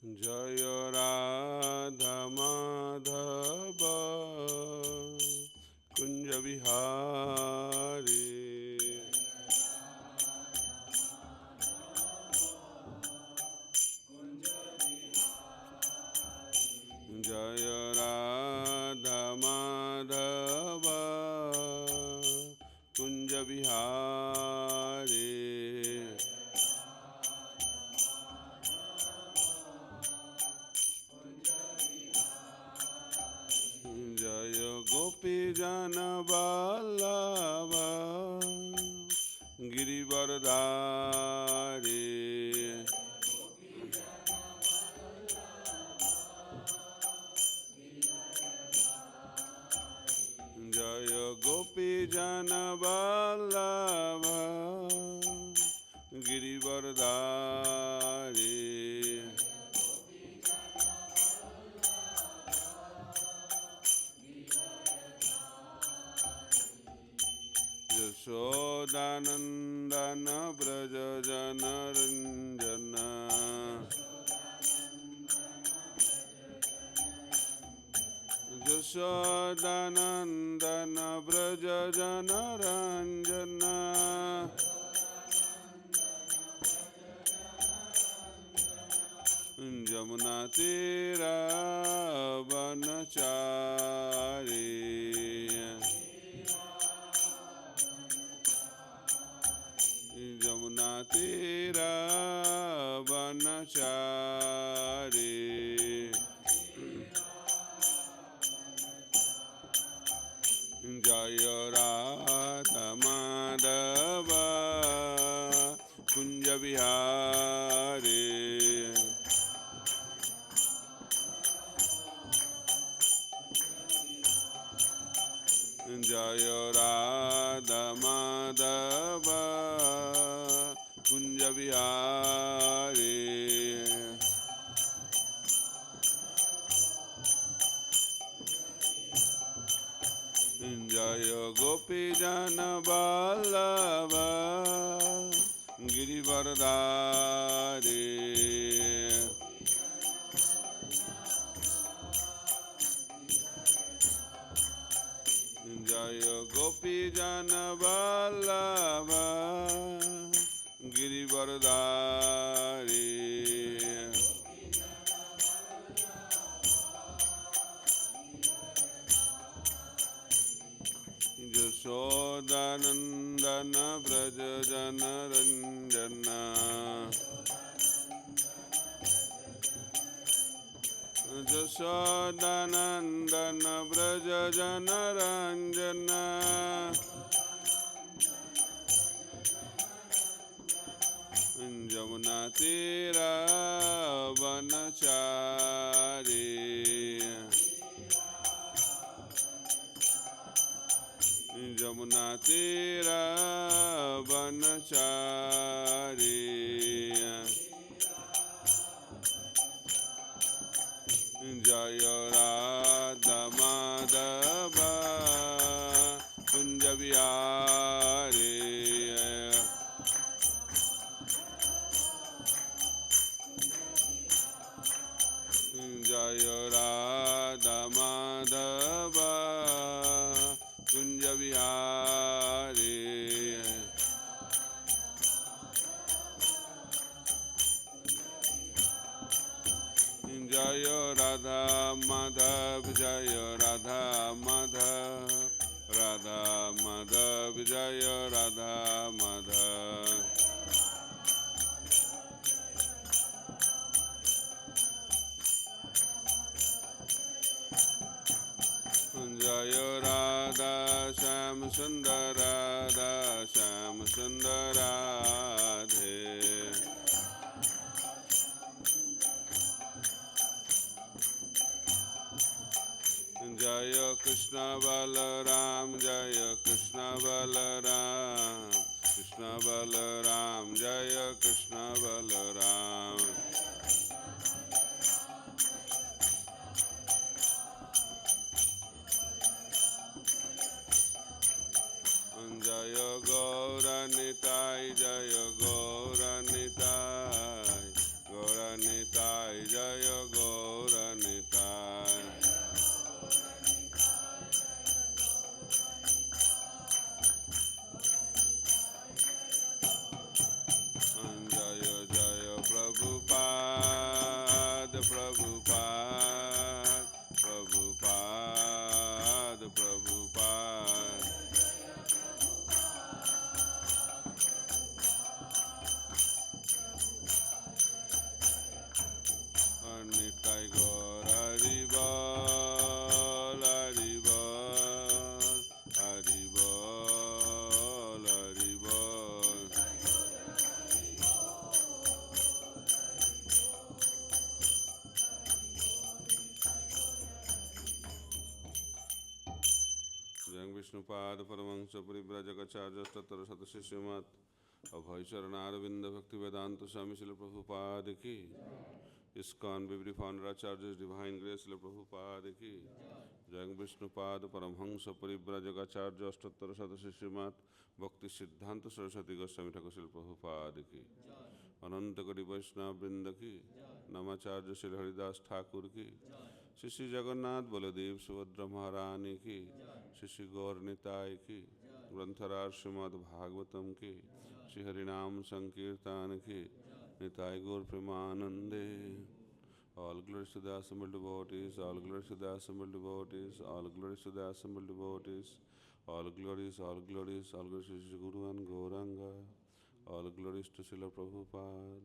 जय राधा माधव कुंज बिहारी। जय राधा माधव कुंज बिहारी। जय गोपी जन वल्लभ गिरिवरधारी। जय गोपी जन वल्लभ गिरिवरधारी। यशोदानंदन व्रज जनरंजन। यशोदानंदन व्रज जनरंजन। जमुना तीरा वनचारी। जमुना तीरा वनचारी। जय राधा माधव कुंज बिहारी। जय राधा माधव कुंज बिहारी। जय गोपी जन वल्लभ गिरिवरधारी। जय गोपी जन वल्लभ गिरिवरधारी। यशोदानंदन व्रज जनरंजन। यशोदानंदन व्रज जनरंजन। जमुना तीरा वनचारी। जमुना तीरा वनचारी। जय राधा माधव कुंज बिहारी। जय राधा माधव कुंज बिहारी। जय राधा माधव जय राधा माधव राधा माधव जय राधा माधव। जय राधा श्याम सुंदर राधा श्याम सुंदर राधे। जय कृष्ण बलराम जय कृष्ण बलराम कृष्ण बलराम जय कृष्ण बलराम। जयं विष्णुपाद परमहंस परिव्राजकाचार्य तत्र शतशिष्यमत् अभय चरणारविंद भक्ति वेदांत स्वामी श्रील प्रभुपाद की ISKCON BBD founder Acharya Divine Grace Srila Prabhupada की जयं विष्णुपाद परमहंस परिव्राजकाचार्य अष्टोत्तर शतशिष्यमत् भक्ति सिद्धांत सरस्वती गोस्वामी ठाकुर श्रील प्रभुपाद की अनंत कोटि वैष्णव वृंद की नमाचार्य श्री हरिदास ठाकुर की श्री श्री जगन्नाथ बलदेव सुभद्रा महारानी की श्री श्री गौर निताय की ग्रंथराज श्रीमद् भागवतम की श्री हरिनाम संकीर्तन की निताय गौर प्रेमानंदे All glories to the assembled devotees, all glories to the assembled devotees, all glories to the assembled devotees, all glories, all glories, all glories to Shri Guru and Gauranga, all glories to Srila Prabhupada.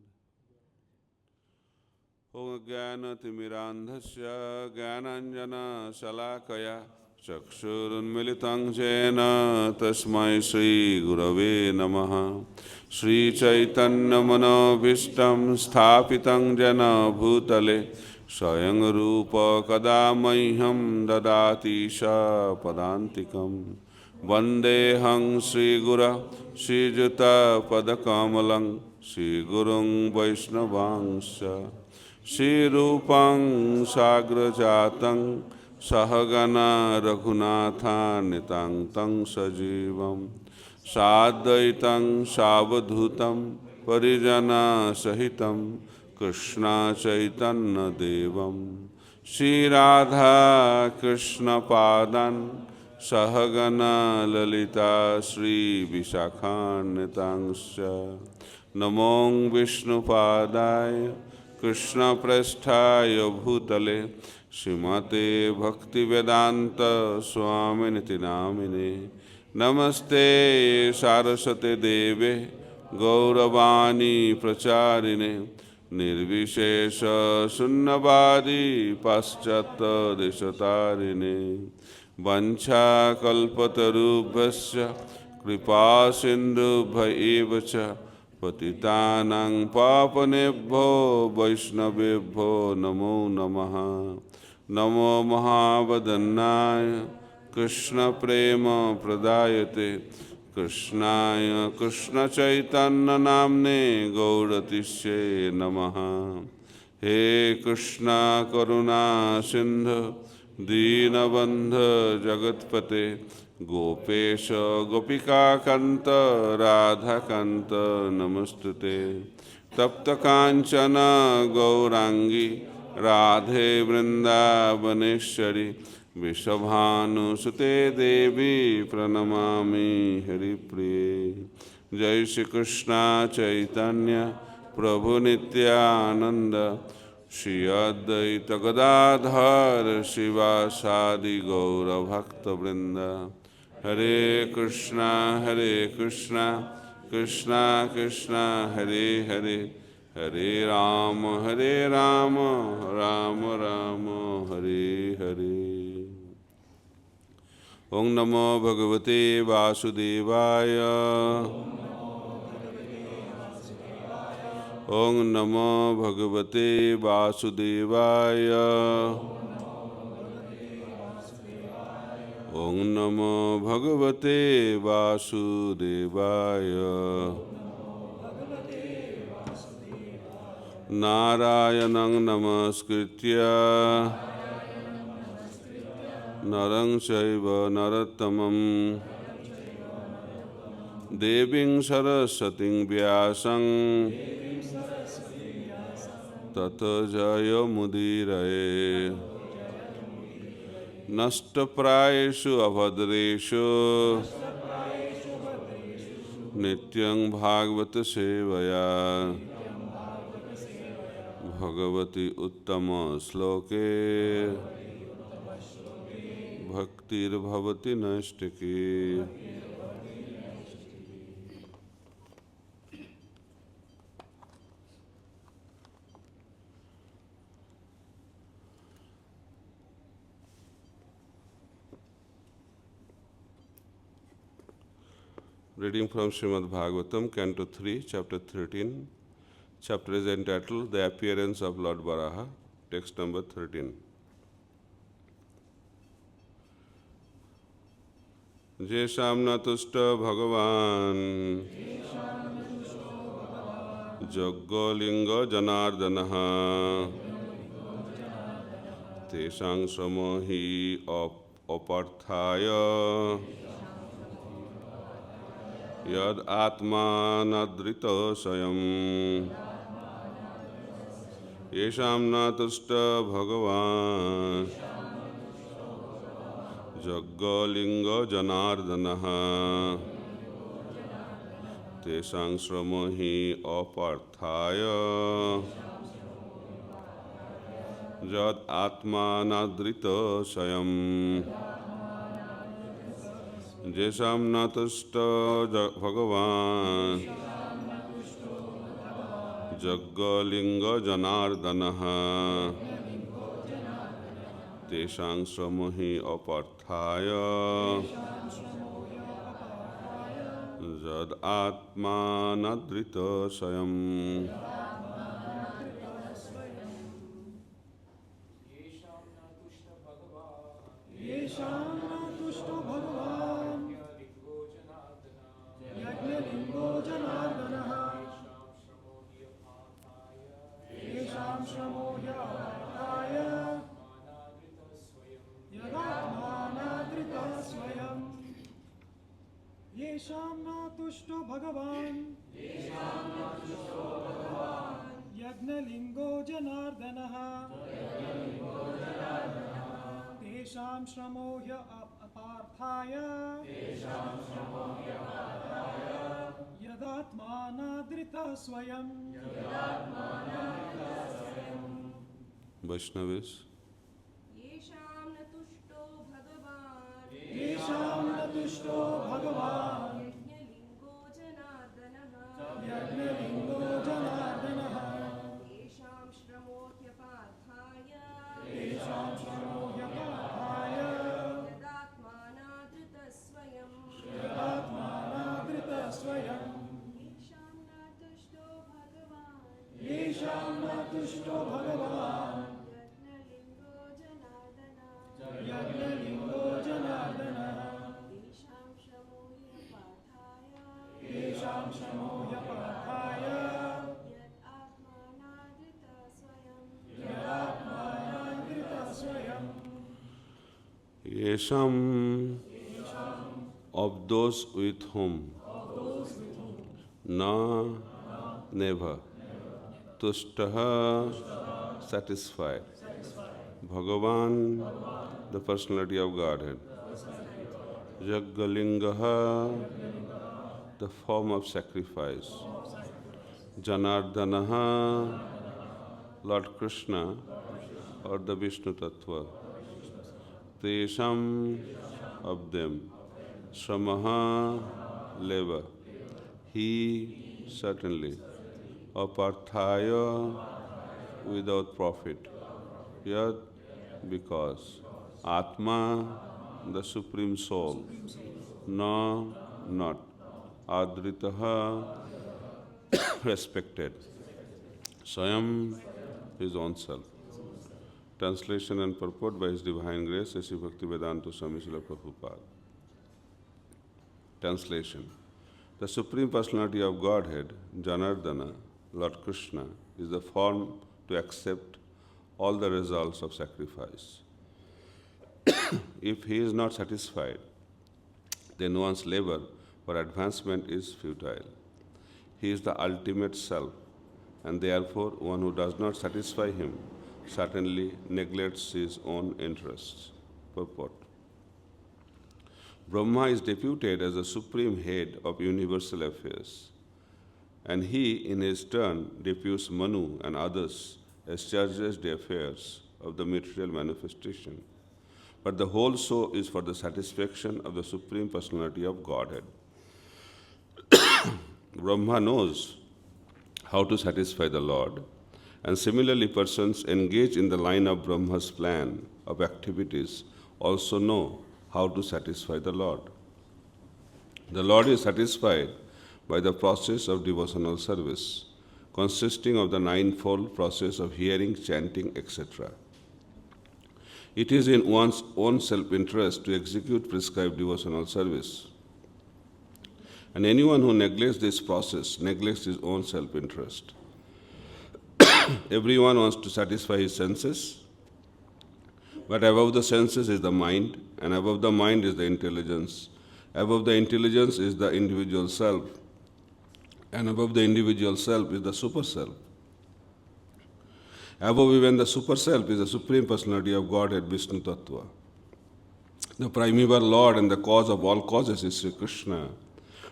Om Jnana Timirandhasya Jnananjana Shalakaya Chakshurunmilitam Jena Tasmai Shri Gurave Namaha Shri Chaitanya Manobhishtam Sthapitam Jena Bhutale Swayam Rupa Kadamahyam Dadati Sha Padantikam Vandeham Shri Gura Shri Juta Padakamalang Shri Gurung Vaishnavangsha Shri Rupam Sagrajatang Sahagana Raghunatha Nitang Tang Sajivam Sadaitam Savadhutam Parijana Sahitam Krishna Chaitanya Devam Shri Radha Krishna Padan Sahagana Lalita Shri Vishakhanitangsya Namong Vishnu Padaya Krishna Prasthaya Bhutale Srimate Bhakti Vedanta Swaminiti Namine Namaste Saraswate Deve Gauravani Pracharine Nirvishesha Sunnavadi Paschata Deshatarine Vancha Kalpatarubhasya Kripa Sindhubhya evacha Patitanang Papanebhyo Vaishnavebhyo Namo Namaha Namo Mahavadannaya Krishna Prema Pradayate Krishnaya Krishna Chaitanya Namne Gauratishe Namaha He Krishna Karuna Sindhu Deenabandha Jagatpate Gopesha Gopika Kanta Radha Kanta Namastute Tapta Kanchana Gaurangi Radhe Vrindavaneshwari Vishabhanu Sute Devi Pranamami Haripriye Jai Shri Krishna Chaitanya Prabhu Nityananda Shri Advaita Gadadhar Shivasadi Gaura Bhakta Vrinda Hare Krishna Krishna Krishna Hare Hare Hare Rama Rama Rama Hare Hare Om Namo Bhagavate Vasudevaya Om Namo Bhagavate Vasudevaya Om Namo Bhagavate Vasudevaya Narayanang Namaskritya Narang Chaiva Narottamam Deving Saraswating Vyasang Tata Jaya Mudiraye Nashtaprayeshu Abhadreshu Nityang Bhagavata Sevaya Bhagavati Uttama Sloke Bhaktir Bhavati Nashtaki. Reading from Srimad Bhagavatam, Canto 3, Chapter 13. Chapter is entitled The Appearance of Lord Varaha, text number 13. येषां न तुष्ट भगवान् जग्गलिंग जनार्दनः तेषां श्रमो हि अपार्थाय यद आत्मानद्रित स्वयं येषां न तुष्ट भगवान् जग्गलिंग जनार्दनः तेषां श्रमो हि अपार्थाय यद आत्मानद्रित स्वयं येषां न तुष्ट भगवान् जग्गलिंग जनार्दनः तेषां श्रमो हि अपार्थाय यद आत्मानद्रित स्वयं यज्ञलिंगो जनार्दनः येषां श्रमो ह्यपार्थाय यदात्मानादृतः स्वयं येषां न तुष्टो भगवान् यज्ञलिंगो जनार्दनः तेषां श्रमो ह्यपार्थाय यदात्मानादृतः स्वयं वैष्णवेश येषां न तुष्टो भगवान् येषां न तुष्टो भगवान् यज्ञलिंगो जनार्दनः यज्ञलिंगो जनार्दनः तेषां श्रमो ह्यपार्थाय तेषां श्रमो ह्यपार्थाय यदात्मानादृतः स्वयं यदात्मानादृतः स्वयं येषां न तुष्टो भगवान् येषां न तुष्टो भगवान् यज्ञलिंगो जनार्दनः यज्ञलिंगो जनार्दनः तेषां श्रमो ह्यपार्थाय तेषां श्रमो ह्यपार्थाय यदात्मानादृतः स्वयं यदात्मानादृतः स्वयं येषां of those with whom na never tushtaha satisfied Bhagavan the personality of Godhead Jaggalingaha the form of sacrifice Janardanaha Lord Krishna or the Vishnu Tattva Tesham of them Shramaha labor he certainly aparthaya without profit yad because Atma the supreme soul na not adritaha respected Swayam his own self. Translation and purport by His Divine Grace, Sri Bhaktivedanta Swami Srila Prabhupada. Translation. The Supreme Personality of Godhead, Janardana, Lord Krishna, is the form to accept all the results of sacrifice. If he is not satisfied, then one's labor for advancement is futile. He is the ultimate self, and therefore one who does not satisfy him certainly neglects his own interests. Purport. Brahma is deputed as the supreme head of universal affairs, and he, in his turn, deputes Manu and others as charges the affairs of the material manifestation. But the whole show is for the satisfaction of the Supreme Personality of Godhead. Brahma knows how to satisfy the Lord, and similarly persons engaged in the line of Brahma's plan of activities also know how to satisfy the Lord. The Lord is satisfied by the process of devotional service, consisting of the ninefold process of hearing, chanting, etc. It is in one's own self-interest to execute prescribed devotional service. And anyone who neglects this process neglects his own self-interest. Everyone wants to satisfy his senses, but above the senses is the mind, and above the mind is the intelligence. Above the intelligence is the individual self, and above the individual self is the super self. Above even the super self is the Supreme Personality of Godhead, Vishnu Tattva. The primeval Lord and the cause of all causes is Sri Krishna.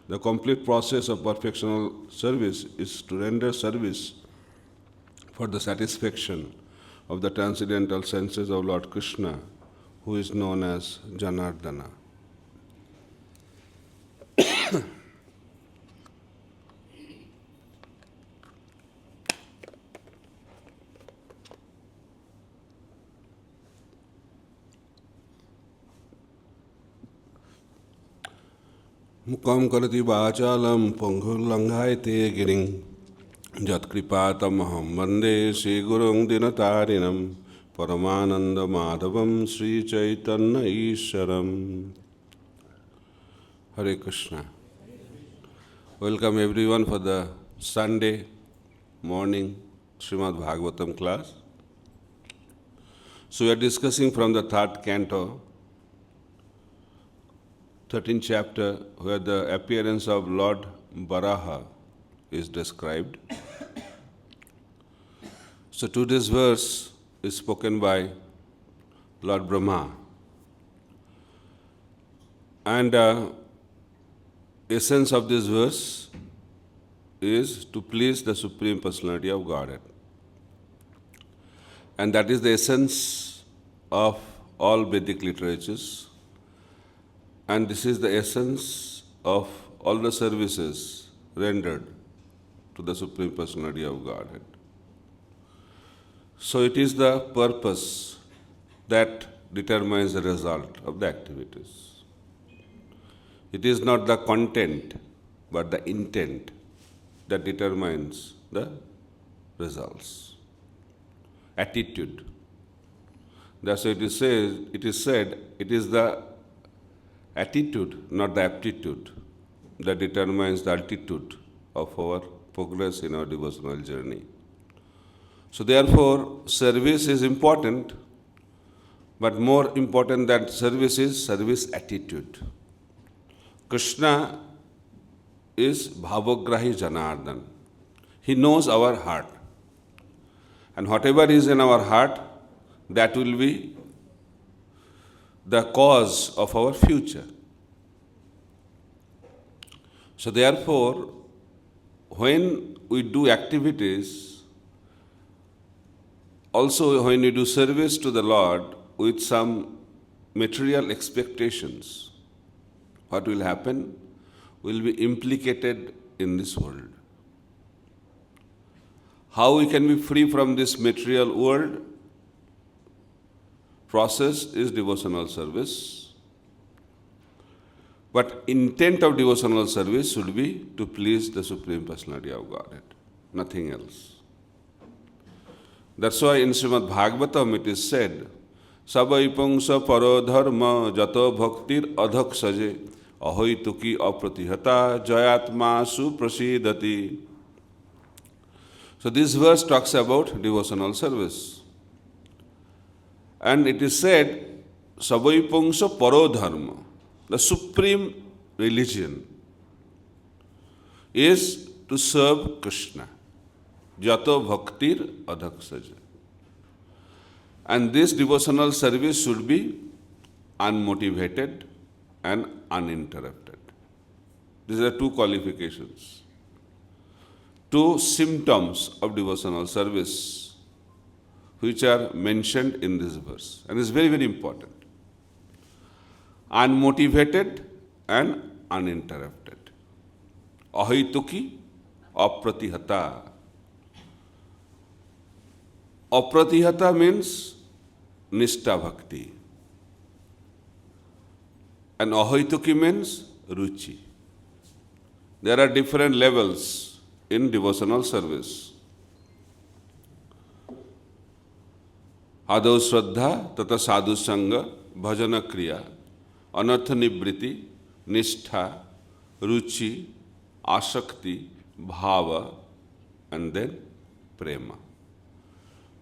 The complete process of perfectional service is to render service for the satisfaction of the transcendental senses of Lord Krishna, who is known as Janardana. Mukam karati vachalam pangulanghaite giring Jatkripatamaham Vande Sri Gurung Dinatarinam Paramananda Madhavam Sri Chaitanya Isharam. Hare Krishna. Welcome everyone for the Sunday morning Srimad Bhagavatam class. So we are discussing from the third canto, 13th chapter, where the appearance of Lord Varaha is described. So today's verse is spoken by Lord Brahma. And essence of this verse is to please the Supreme Personality of Godhead. And that is the essence of all Vedic literatures. And this is the essence of all the services rendered to the Supreme Personality of Godhead. So it is the purpose that determines the result of the activities. It is not the content, but the intent that determines the results. Attitude. That's why it is said, it is the attitude, not the aptitude, that determines the altitude of our progress in our devotional journey. So therefore, service is important, but more important than service is service attitude. Krishna is Bhavagrahi Janardana. He knows our heart. And whatever is in our heart, that will be the cause of our future. So therefore, when we do activities, also when we do service to the Lord with some material expectations, what will happen? Will be implicated in this world. How we can be free from this material world? Process is devotional service. But intent of devotional service should be to please the Supreme Personality of Godhead, nothing else. That's why in Srimad Bhagavatam it is said, Sabaipangsa parodharma jato bhaktir adhak saje ahoituki apratihata jayatma suprasidati. So this verse talks about devotional service. And it is said, Sabaipangsa parodharma, the supreme religion, is to serve Krishna. Jato bhaktir adhak saja. And this devotional service should be unmotivated and uninterrupted. These are two qualifications. Two symptoms of devotional service which are mentioned in this verse. And it's very, very important. Unmotivated and uninterrupted. Ahituki apratihata. Apratihata means Nishtha Bhakti. And Ahituki means Ruchi. There are different levels in devotional service. आदौ श्रद्धा तथा साधु संग भजन क्रिया अनर्थ निवृत्ति निष्ठा रुचि आसक्ति भाव and then prema.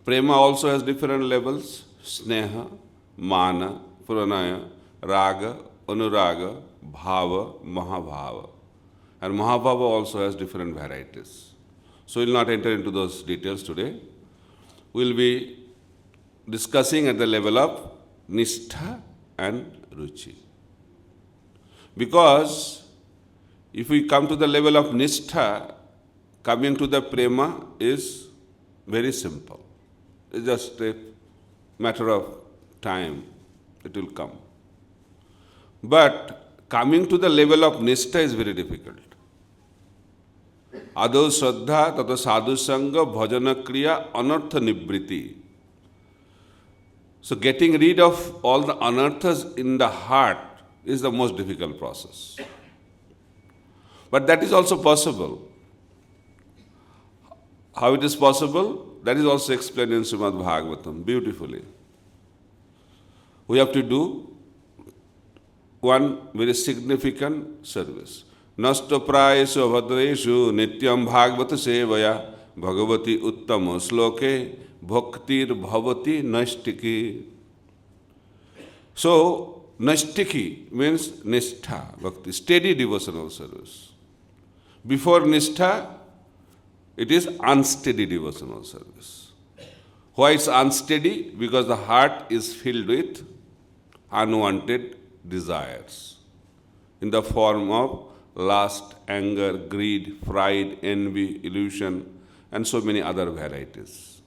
Prema also has different levels: sneha, mana, pranaya, raga, anuraga, bhava, mahabhava. And mahabhava also has different varieties. So we will not enter into those details today. We will be discussing at the level of nishtha and ruchi. Because if we come to the level of nishtha, coming to the prema is very simple. It's just a matter of time, it will come. But coming to the level of nishtha is very difficult. Adau shraddha tata sadhu sangha bhajana kriya anartha nivriti. So getting rid of all the anarthas in the heart is the most difficult process. But that is also possible. How it is possible? That is also explained in Srimad Bhagavatam beautifully. We have to do one very significant service. Nasta prayeshu avadreshu nityam bhagavata sevaya bhagavati uttama sloke bhaktir bhavati nashtiki. So, nashtiki means nishtha, bhakti, steady devotional service. Before nishtha, it is unsteady devotional service. Why it's unsteady? Because the heart is filled with unwanted desires in the form of lust, anger, greed, pride, envy, illusion, and so many other varieties.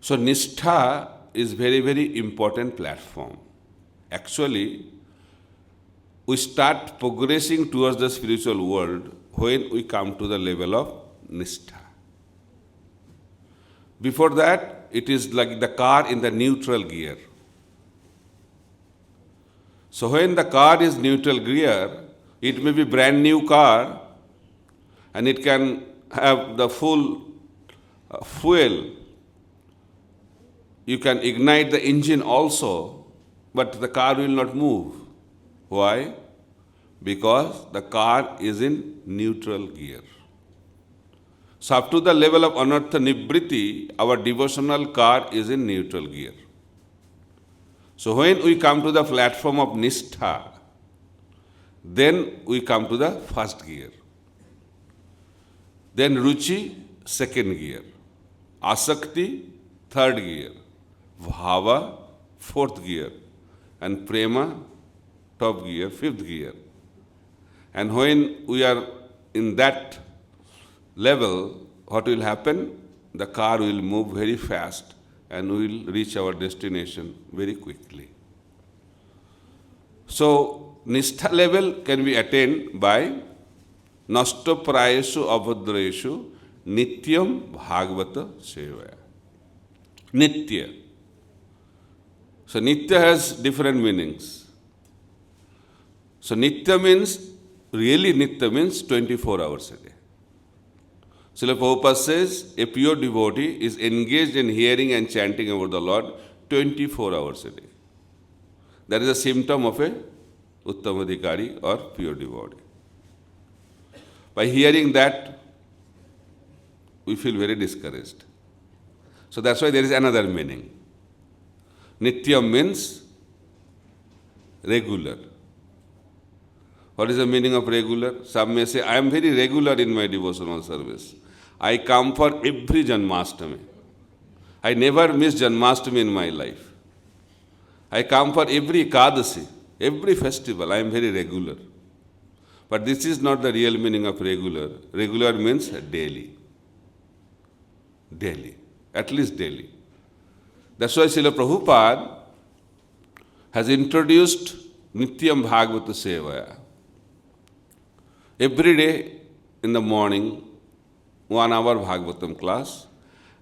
So nishtha is very, very important platform. Actually, we start progressing towards the spiritual world when we come to the level of nishtha. Before that, it is like the car in the neutral gear. So when the car is neutral gear, it may be brand new car and it can have the full fuel. You can ignite the engine also, but the car will not move. Why? Because the car is in neutral gear. So up to the level of anartha nivriti, our devotional car is in neutral gear. So when we come to the platform of nishtha, then we come to the first gear. Then ruchi, second gear. Asakti, third gear. Bhava, fourth gear. And prema, top gear, fifth gear. And when we are in that level, what will happen? The car will move very fast and we will reach our destination very quickly. So, nishtha level can be attained by nasta prayeshu abhadreshu nityam bhagavata sevaya. Nitya. So, nitya has different meanings. So, nitya means, really nitya means 24 hours a day. Srila Prabhupada says, a pure devotee is engaged in hearing and chanting about the Lord 24 hours a day. That is a symptom of a Uttamadhikari or pure devotee. By hearing that, we feel very discouraged. So that's why there is another meaning. Nityam means regular. What is the meaning of regular? Some may say, I am very regular in my devotional service. I come for every Janmashtami. I never miss Janmashtami in my life. I come for every Ekadasi, every festival. I am very regular. But this is not the real meaning of regular. Regular means daily. Daily. At least daily. That's why Srila Prabhupada has introduced Nityam Bhagavata Sevaya. Every day in the morning, 1 hour Bhagavatam class,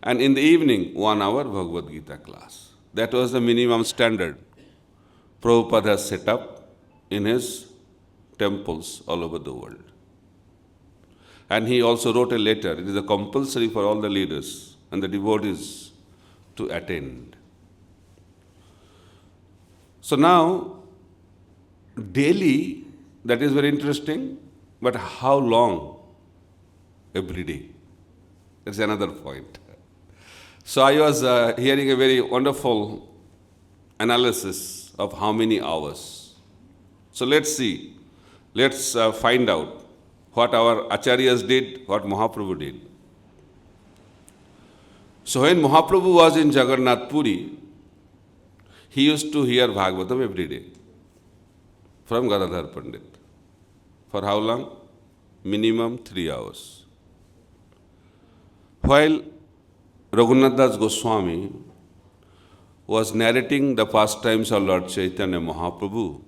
and in the evening, 1 hour Bhagavad Gita class. That was the minimum standard Prabhupada has set up in his temples all over the world. And he also wrote a letter. It is a compulsory for all the leaders and the devotees to attend. So now, daily, that is very interesting, but how long? Every day. That's another point. So I was hearing a very wonderful analysis of how many hours. So let's see. Let's find out what our acharyas did, what Mahaprabhu did. So when Mahaprabhu was in Jagannath Puri, he used to hear Bhagavatam every day from Gadadhar Pandit. For how long? Minimum 3 hours. While Raghunath Das Goswami was narrating the pastimes of Lord Chaitanya Mahaprabhu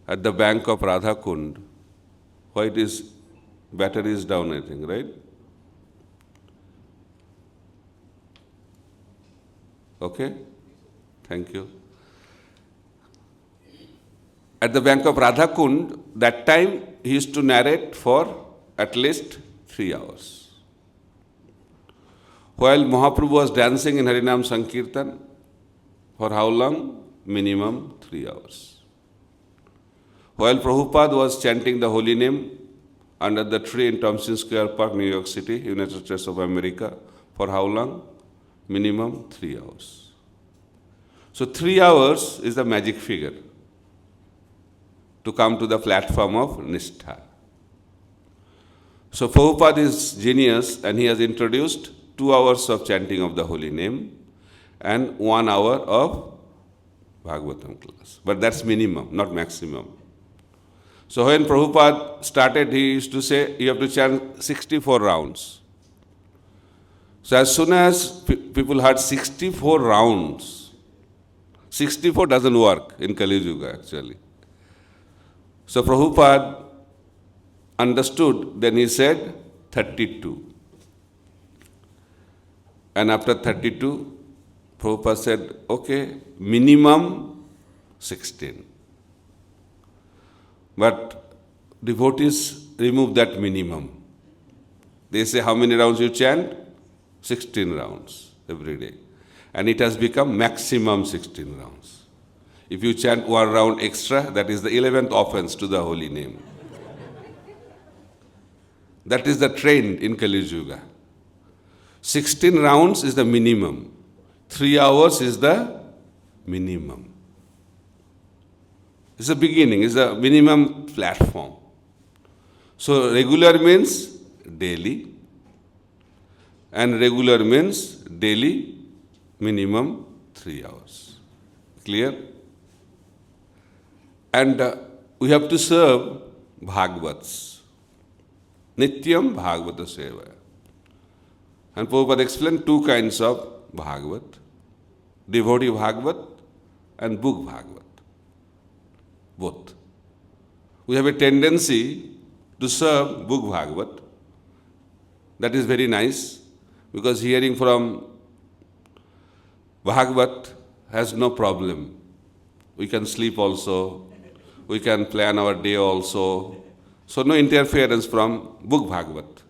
at the bank of Radha Kund, why it is, battery is down, I think, right? Okay? Thank you. At the bank of Radha Kund, that time he used to narrate for at least 3 hours. While Mahaprabhu was dancing in Harinam Sankirtan, for how long? Minimum 3 hours. While Prabhupada was chanting the holy name under the tree in Thompson Square Park, New York City, United States of America, for how long? Minimum 3 hours. So 3 hours is the magic figure to come to the platform of Nishtha. So Prabhupada is genius and he has introduced 2 hours of chanting of the holy name and 1 hour of Bhagavatam class. But that's minimum, not maximum. So when Prabhupada started, he used to say, you have to chant 64 rounds. So as soon as people heard 64 rounds, 64 doesn't work in Kali Yuga actually. So Prabhupada understood, then he said 32. And after 32, Prabhupada said, okay, minimum 16. But devotees remove that minimum. They say, how many rounds you chant? 16 rounds every day. And it has become maximum 16 rounds. If you chant 1 round extra, that is the 11th offense to the holy name. That is the trend in Kali Yuga. 16 rounds is the minimum. 3 hours is the minimum. It's a beginning, it's a minimum platform. So regular means daily, and regular means daily minimum 3 hours. Clear? And we have to serve Bhagavats. Nityam Bhagavata Seva. And Prabhupada explained 2 kinds of Bhagavat. Devotee Bhagavat and book Bhagavat. Both. We have a tendency to serve book Bhagavat. That is very nice because hearing from Bhagavat has no problem. We can sleep also. We can plan our day also. So no interference from book Bhagavat.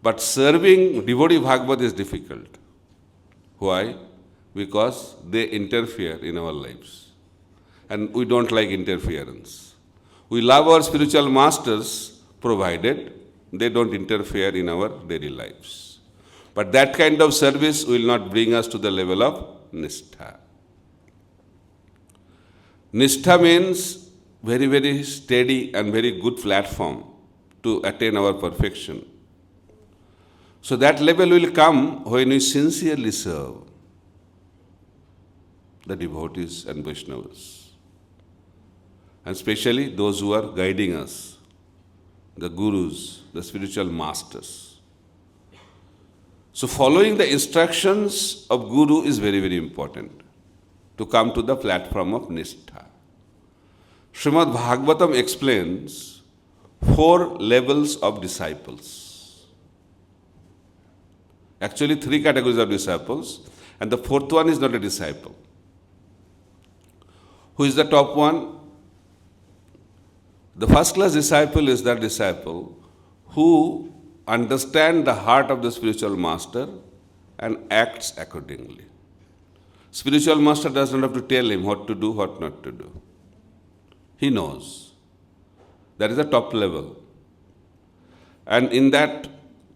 But serving devotee Bhagavat is difficult. Why? Because they interfere in our lives. And we don't like interference. We love our spiritual masters provided they don't interfere in our daily lives. But that kind of service will not bring us to the level of Nishtha. Nishtha means very, very steady and very good platform to attain our perfection. So that level will come when we sincerely serve the devotees and Vaishnavas. And especially those who are guiding us, the gurus, the spiritual masters. So following the instructions of guru is very, very important to come to the platform of Nishtha. Srimad Bhagavatam explains 4 levels of disciples. Actually 3 categories of disciples, and the 4th one is not a disciple. Who is the top one? The first class disciple is that disciple who understands the heart of the spiritual master and acts accordingly. Spiritual master does not have to tell him what to do, what not to do. He knows. That is the top level. And in that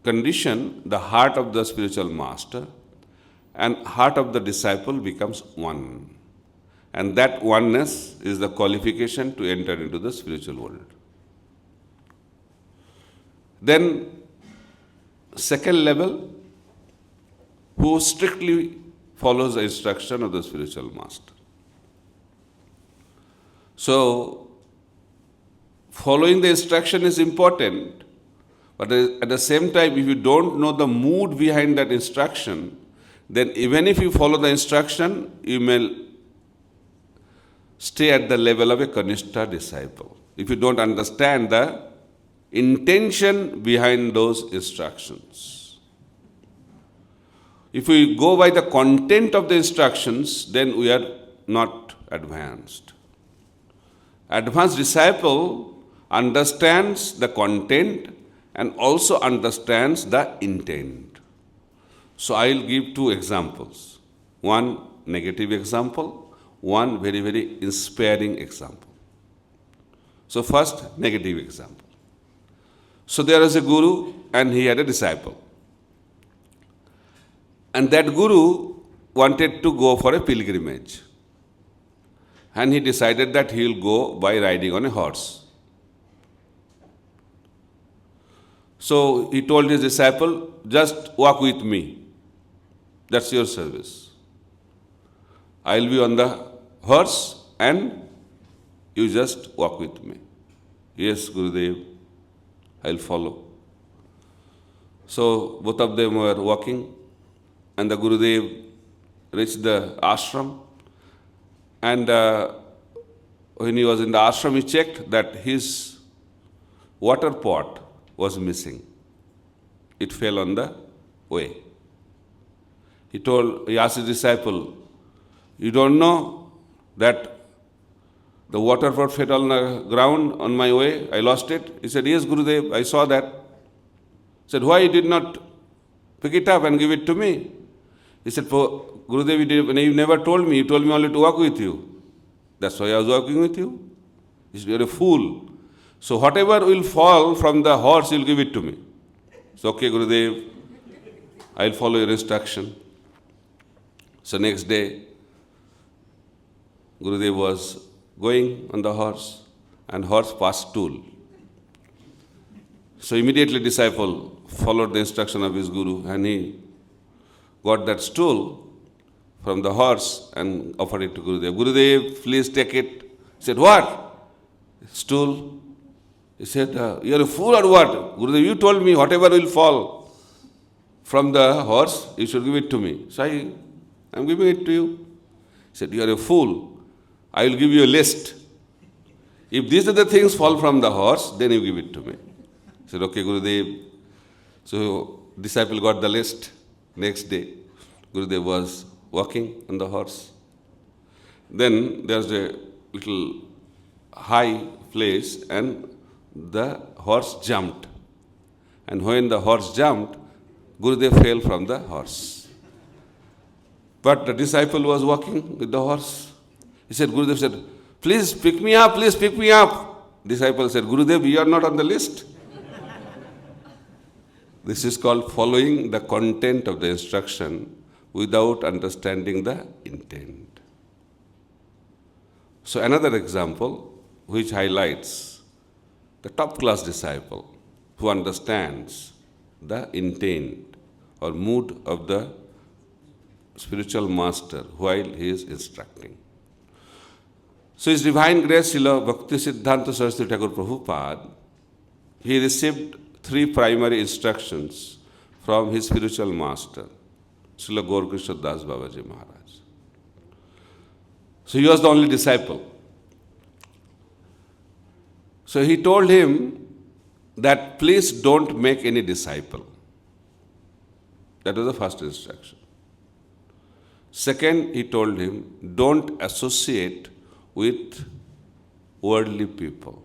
condition, the heart of the spiritual master and heart of the disciple becomes one. And that oneness is the qualification to enter into the spiritual world. Then, second level, who strictly follows the instruction of the spiritual master. So, following the instruction is important, but at the same time, if you don't know the mood behind that instruction, then even if you follow the instruction, you may stay at the level of a Kanishta disciple. If you don't understand the intention behind those instructions. If we go by the content of the instructions, then we are not advanced. Advanced disciple understands the content and also understands the intent. So I will give two examples. One negative example, one very, very inspiring example. So first, negative example. So there was a guru and he had a disciple. And that guru wanted to go for a pilgrimage. And he decided that he will go by riding on a horse. So he told his disciple, just walk with me. That's your service. I will be on the horse and you just walk with me. Yes, Gurudev, I will follow. So both of them were walking and the Gurudev reached the ashram. And when he was in the ashram, he checked that his water pot was missing. It fell on the way. He asked his disciple, you don't know that the water pot fell on the ground on my way? I lost it. He said, yes, Gurudev, I saw that. He said, why you did not pick it up and give it to me? He said, Gurudev, you never told me. You told me only to walk with you. That's why I was walking with you. He said, you're a fool. So whatever will fall from the horse, you'll give it to me. So, okay, Gurudev, I'll follow your instruction. So next day, Gurudev was going on the horse and horse passed stool. So immediately disciple followed the instruction of his guru and he got that stool from the horse and offered it to Gurudev. Gurudev, please take it. He said, what? Stool? He said, you're a fool or what? Gurudev, you told me whatever will fall from the horse, you should give it to me. So I'm giving it to you. He said, you're a fool. I will give you a list. If these are the things fall from the horse, then you give it to me. He said, okay, Gurudev. So disciple got the list. Next day, Gurudev was walking on the horse. Then there's a little high place and the horse jumped. And when the horse jumped, Gurudev fell from the horse. But the disciple was walking with the horse. He said, Gurudev said, please pick me up, please pick me up. Disciple said, Gurudev, you are not on the list. This is called following the content of the instruction without understanding the intent. So another example which highlights the top class disciple who understands the intent or mood of the spiritual master while he is instructing. So His Divine Grace Srila Bhakti Siddhanta Saraswati Thakur Prabhupada, he received 3 primary instructions from his spiritual master, Srila Gaurakrishna Das Babaji Maharaj. So he was the only disciple. So he told him that please don't make any disciple. That was the first instruction. Second, he told him, don't associate with worldly people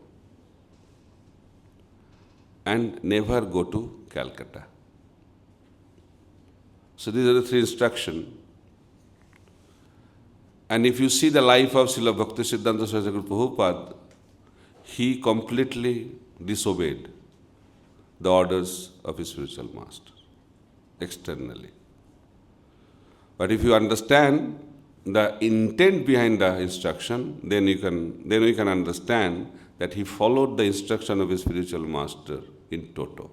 and never go to Calcutta. So these are the three instructions. And if you see the life of Srila Bhaktisiddhanta Saraswati Prabhupada, he completely disobeyed the orders of his spiritual master externally. But if you understand the intent behind the instruction, then we can understand that he followed the instruction of his spiritual master in toto.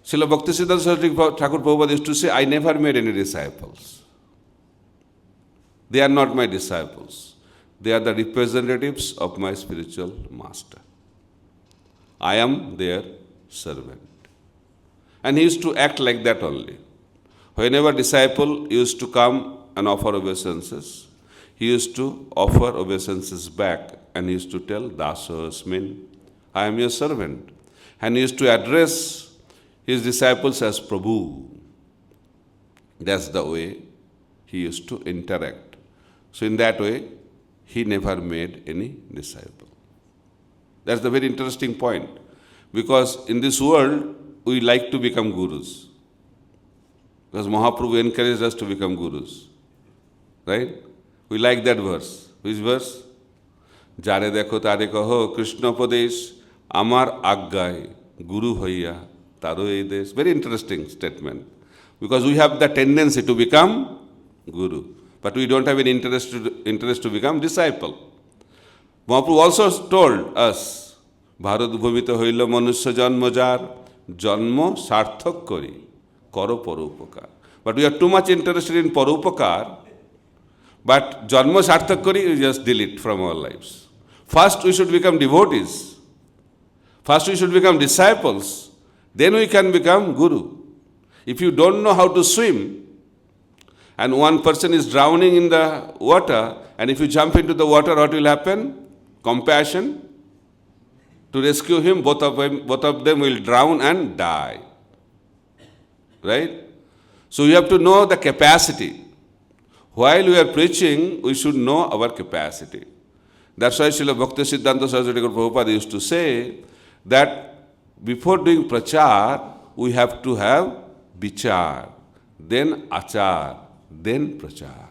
Srila Bhaktisiddhanta Saraswati Thakur Prabhupada used to say, I never made any disciples. They are not my disciples. They are the representatives of my spiritual master. I am their servant. And he used to act like that only. Whenever disciple used to come and offer obeisances, he used to offer obeisances back and he used to tell, Dasasmin, I am your servant. And he used to address his disciples as Prabhu. That's the way he used to interact. So in that way, he never made any disciple. That's the very interesting point. Because in this world, we like to become gurus. Because Mahaprabhu encouraged us to become gurus. Right? We like that verse. Which verse? Jare dekho tare kaho Krishna Padesh amar aggay guru hoiya taro ei desh. Very interesting statement. Because we have the tendency to become guru. But we don't have any interest to become disciple. Mahaprabhu also told us, Bharat bhumita hoila manusya janma jar janma sarthak kori karo parupakar. But we are too much interested in parupakar, but janma sarthak kori we just delete from our lives. First we should become devotees. First we should become disciples. Then we can become guru. If you don't know how to swim, and one person is drowning in the water, and if you jump into the water, what will happen? Compassion. To rescue him, both of them will drown and die. Right? So you have to know the capacity. While we are preaching, we should know our capacity. That's why Srila Bhaktisiddhanta Saraswati Prabhupada used to say that before doing prachar, we have to have vichar, then achar, then prachar.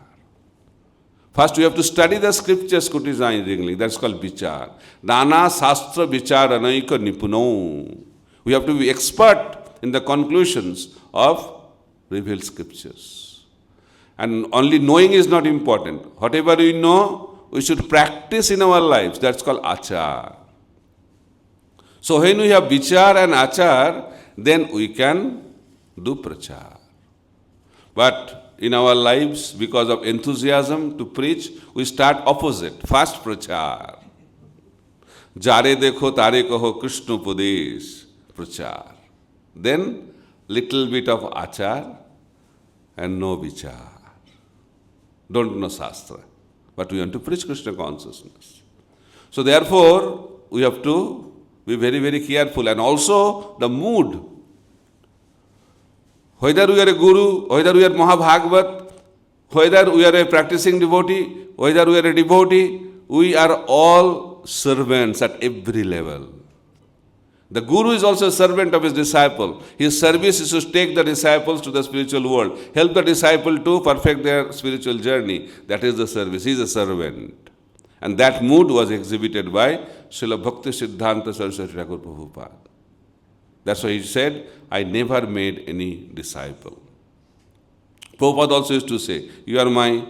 First, we have to study the scriptures scrutinizingly. That's called vichar. Nana Shastra Vichar Anaika Nipuno. We have to be expert in the conclusions of revealed scriptures. And only knowing is not important. Whatever we know, we should practice in our lives. That's called achar. So when we have vichar and achar, then we can do prachar. But in our lives, because of enthusiasm to preach, we start opposite. First prachar. Jare dekho tare kaho Krishna Padesh. Prachar. Then little bit of achar and no vichar. Don't know Shastra. But we want to preach Krishna consciousness. So therefore, we have to be very, very careful. And also the mood. Whether we are a guru, whether we are Mahabhagavat, whether we are a practicing devotee, whether we are a devotee, we are all servants at every level. The guru is also a servant of his disciple. His service is to take the disciples to the spiritual world, help the disciple to perfect their spiritual journey. That is the service. He is a servant. And that mood was exhibited by Srila Bhaktisiddhanta Saraswati Thakur Prabhupada. That's why he said, I never made any disciple. Prabhupada also used to say, you are my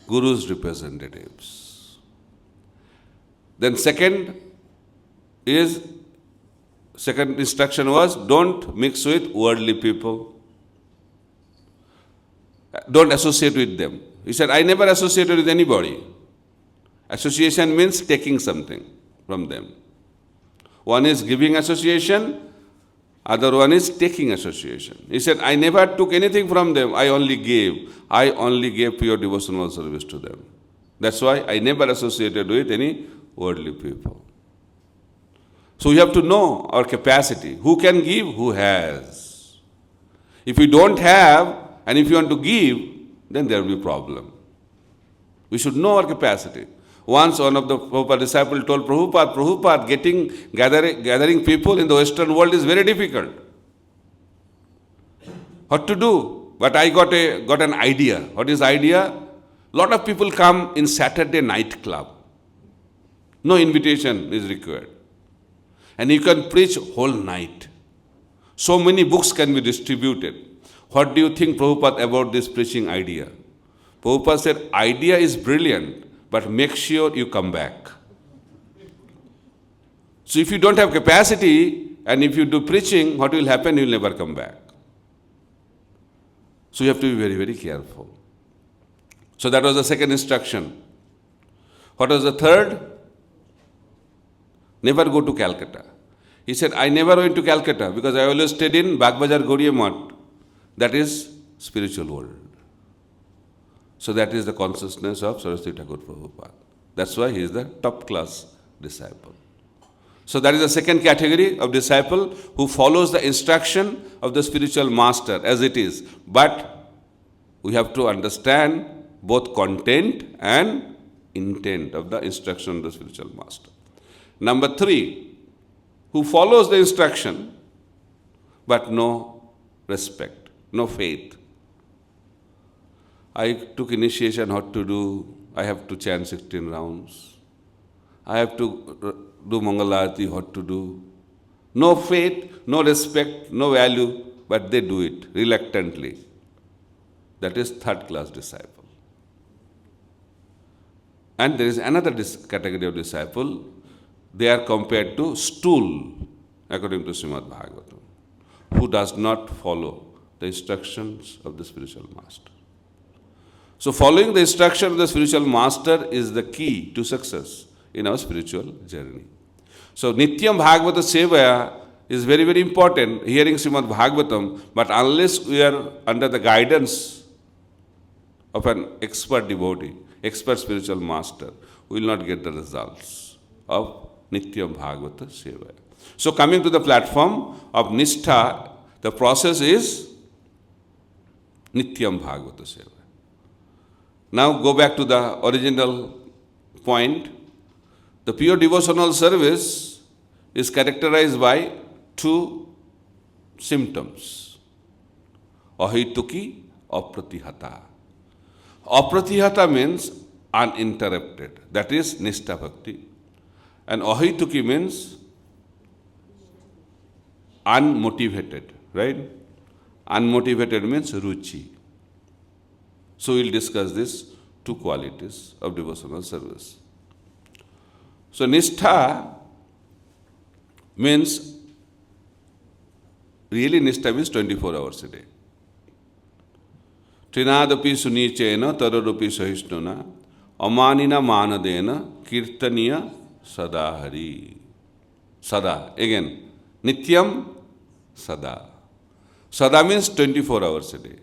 guru's representatives. Then second instruction was, don't mix with worldly people. Don't associate with them. He said, I never associated with anybody. Association means taking something from them. One is giving association, other one is taking association. He said, I never took anything from them, I only gave. I only gave pure devotional service to them. That's why I never associated with any worldly people. So we have to know our capacity. Who can give? Who has. If you don't have, and if you want to give, then there will be a problem. We should know our capacity. Once one of the Prabhupada disciples told Prabhupada, gathering people in the Western world is very difficult. what to do? But I got an idea. What is idea? Lot of people come in Saturday night club. No invitation is required. And you can preach whole night. So many books can be distributed. What do you think, Prabhupada, about this preaching idea? Prabhupada said, idea is brilliant, but make sure you come back. So if you don't have capacity, and if you do preaching, what will happen? You will never come back. So you have to be very, very careful. So that was the second instruction. What was the third? Never go to Calcutta. He said, I never went to Calcutta because I always stayed in Bagbazar Gauriya Math. That is spiritual world. So that is the consciousness of Saraswati Thakur Prabhupada. That's why he is the top class disciple. So that is the second category of disciple who follows the instruction of the spiritual master as it is. But we have to understand both content and intent of the instruction of the spiritual master. Number 3, who follows the instruction but no respect, no faith. I took initiation what to do. I have to chant 16 rounds. I have to do Mangalarati, what to do. No faith, no respect, no value, but they do it reluctantly. That is third class disciple. And there is another category of disciple. They are compared to stool, according to Srimad Bhagavatam, who does not follow the instructions of the spiritual master. So following the instruction of the spiritual master is the key to success in our spiritual journey. So Nityam Bhagavata Sevaya is very, very important, hearing Srimad Bhagavatam, but unless we are under the guidance of an expert devotee, expert spiritual master, we will not get the results of Nityam Bhagavata Sevaya. So coming to the platform of Nishtha, the process is Nityam Bhagavata Sevaya. Now go back to the original point. The pure devotional service is characterized by 2 symptoms. Ahituki, apratihata. Apratihata means uninterrupted. That is Nishtha Bhakti. And ahituki means unmotivated, right? Unmotivated means ruchi. So we'll discuss these 2 qualities of devotional service. So Nishtha means, really Nishtha means 24 hours a day. Trinadapi sunichena tararupi sahishnuna amanina manadena kirtaniya sadahari. Sada, again, Nityam Sada. Sada means 24 hours a day.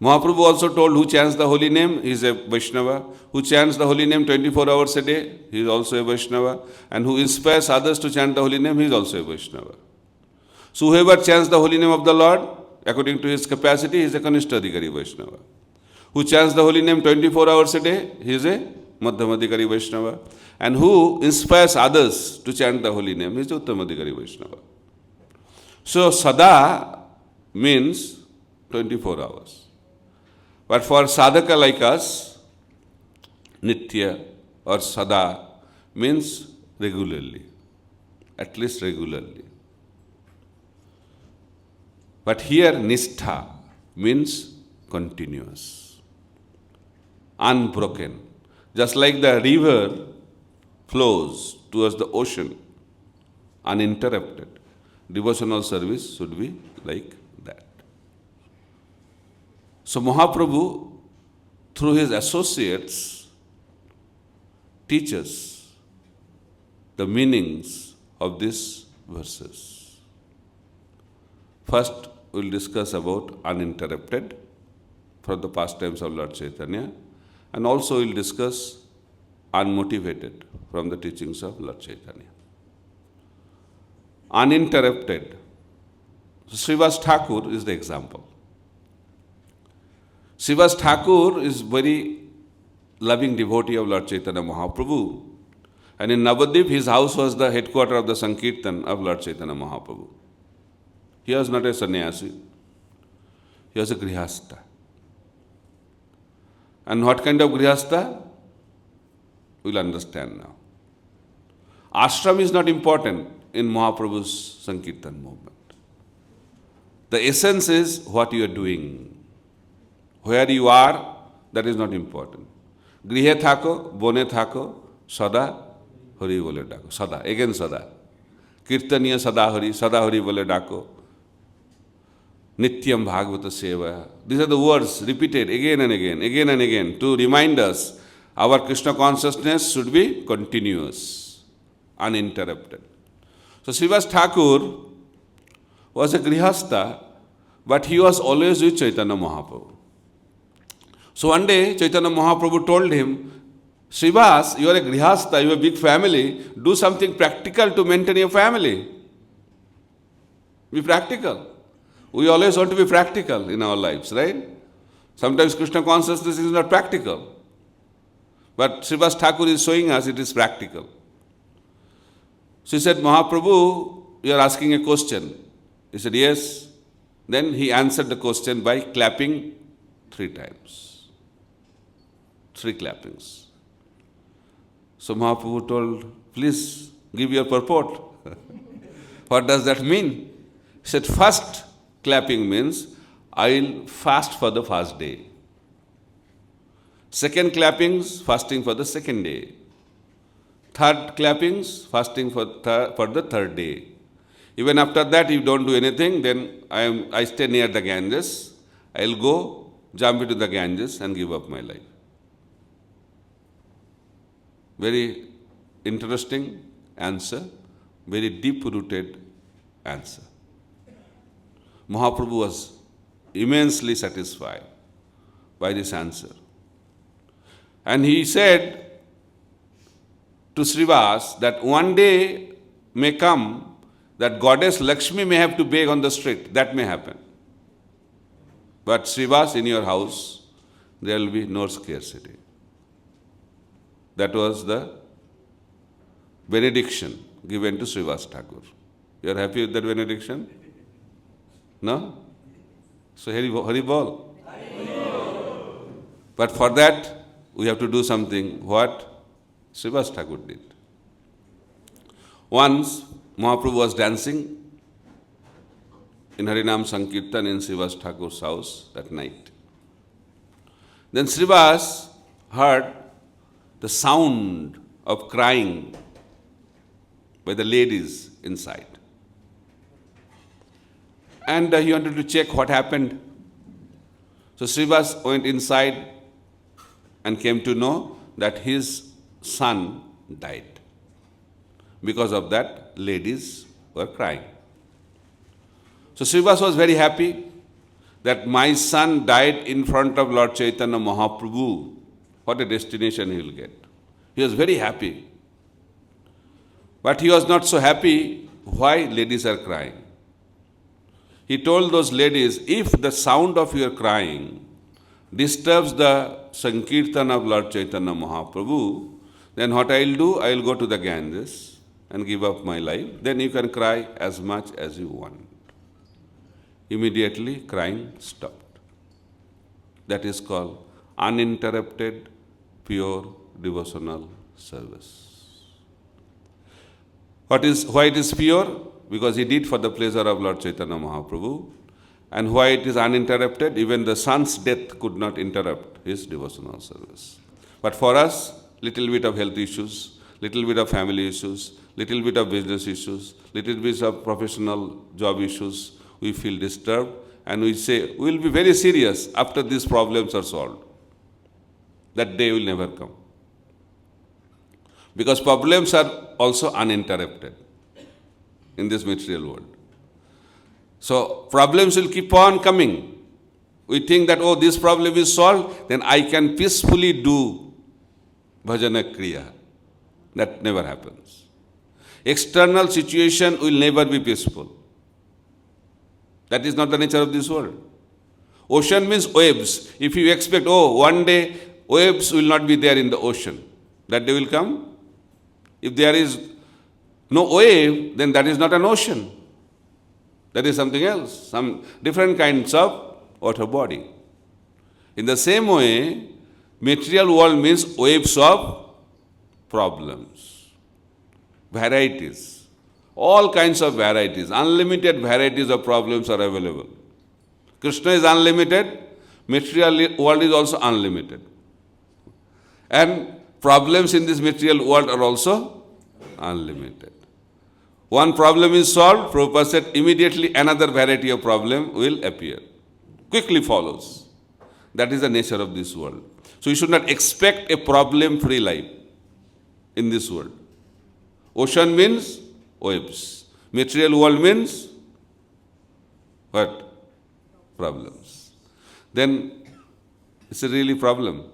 Mahaprabhu also told who chants the holy name, he is a Vaishnava. Who chants the holy name 24 hours a day, he is also a Vaishnava. And who inspires others to chant the holy name, he is also a Vaishnava. So whoever chants the holy name of the Lord, according to his capacity, he is a Kanishtadhikari Vaishnava. Who chants the holy name 24 hours a day, he is a Madhyamadhikari Vaishnava. And who inspires others to chant the holy name, he is a Uttamadhikari Vaishnava. So Sada means 24 hours. But for sadhaka like us, Nitya or Sada means regularly, at least regularly. But here Nishtha means continuous, unbroken. Just like the river flows towards the ocean, uninterrupted, devotional service should be like that. So Mahaprabhu, through his associates, teaches the meanings of these verses. First, we'll discuss about uninterrupted from the pastimes of Lord Chaitanya, and also we'll discuss unmotivated from the teachings of Lord Chaitanya. Uninterrupted. So Srivas Thakur is the example. Srivas Thakur is very loving devotee of Lord Chaitanya Mahaprabhu. And in Navadvip, his house was the headquarters of the Sankirtan of Lord Chaitanya Mahaprabhu. He was not a sannyasi. He was a grihastha. And what kind of grihastha? We'll understand now. Ashram is not important in Mahaprabhu's Sankirtan movement. The essence is what you are doing. Where you are, that is not important. Grihe thako, bone thako, sada hari bole dako. Sada, again sada. Kirtaniya sada hari bole dako. Nityam Bhagavata Seva. These are the words repeated again and again to remind us our Krishna consciousness should be continuous, uninterrupted. So Srivas Thakur was a grihastha, but he was always with Chaitanya Mahaprabhu. So one day Chaitanya Mahaprabhu told him, Srivas, you are a grihastha, you have a big family, do something practical to maintain your family. Be practical. We always want to be practical in our lives, right? Sometimes Krishna consciousness is not practical. But Srivas Thakur is showing us it is practical. She said, Mahaprabhu, you are asking a question. He said, yes. Then he answered the question by clapping 3 times. 3 clappings. So Mahaprabhu told, please give your purport. What does that mean? He said, first clapping means, I'll fast for the first day. Second clappings, fasting for the second day. Third clappings, fasting for the third day. Even after that, if you don't do anything, then I stay near the Ganges. I'll go, jump into the Ganges and give up my life. Very interesting answer, very deep-rooted answer. Mahaprabhu was immensely satisfied by this answer. And he said to Srivas that one day may come that goddess Lakshmi may have to beg on the street. That may happen. But Srivas, in your house, there will be no scarcity. That was the benediction given to Srivas Thakur. You are happy with that benediction? No? So Hari Bol. But for that, we have to do something. What? Srivas Thakur did. Once, Mahaprabhu was dancing in Harinam Sankirtan in Srivas Thakur's house that night. Then Srivas heard the sound of crying by the ladies inside. And he wanted to check what happened. So Srivas went inside and came to know that his son died. Because of that, ladies were crying. So Srivas was very happy that my son died in front of Lord Chaitanya Mahaprabhu. What a destination he will get. He was very happy. But he was not so happy why ladies are crying. He told those ladies, if the sound of your crying disturbs the Sankirtan of Lord Chaitanya Mahaprabhu, then what I'll do, I'll go to the Ganges and give up my life. Then you can cry as much as you want. Immediately crying stopped. That is called uninterrupted, pure devotional service. Why it is pure? Because he did for the pleasure of Lord Chaitanya Mahaprabhu. And why it is uninterrupted? Even the son's death could not interrupt his devotional service. But for us, little bit of health issues, little bit of family issues, little bit of business issues, little bit of professional job issues, we feel disturbed and we say, we will be very serious after these problems are solved. That day will never come. Because problems are also uninterrupted in this material world. So problems will keep on coming. We think that, oh, this problem is solved, then I can peacefully do bhajana kriya. That never happens. External situation will never be peaceful. That is not the nature of this world. Ocean means waves. If you expect, oh, one day waves will not be there in the ocean, that day will come. If there is no wave, then that is not an ocean. That is something else, some different kinds of outer body. In the same way, material world means waves of problems, varieties, all kinds of varieties, unlimited varieties of problems are available. Krishna is unlimited, material world is also unlimited. And problems in this material world are also unlimited. One problem is solved, Prabhupada said, immediately another variety of problem will appear. Quickly follows. That is the nature of this world. So you should not expect a problem-free life in this world. Ocean means waves. Material world means what? Problems. Then it's a really problem.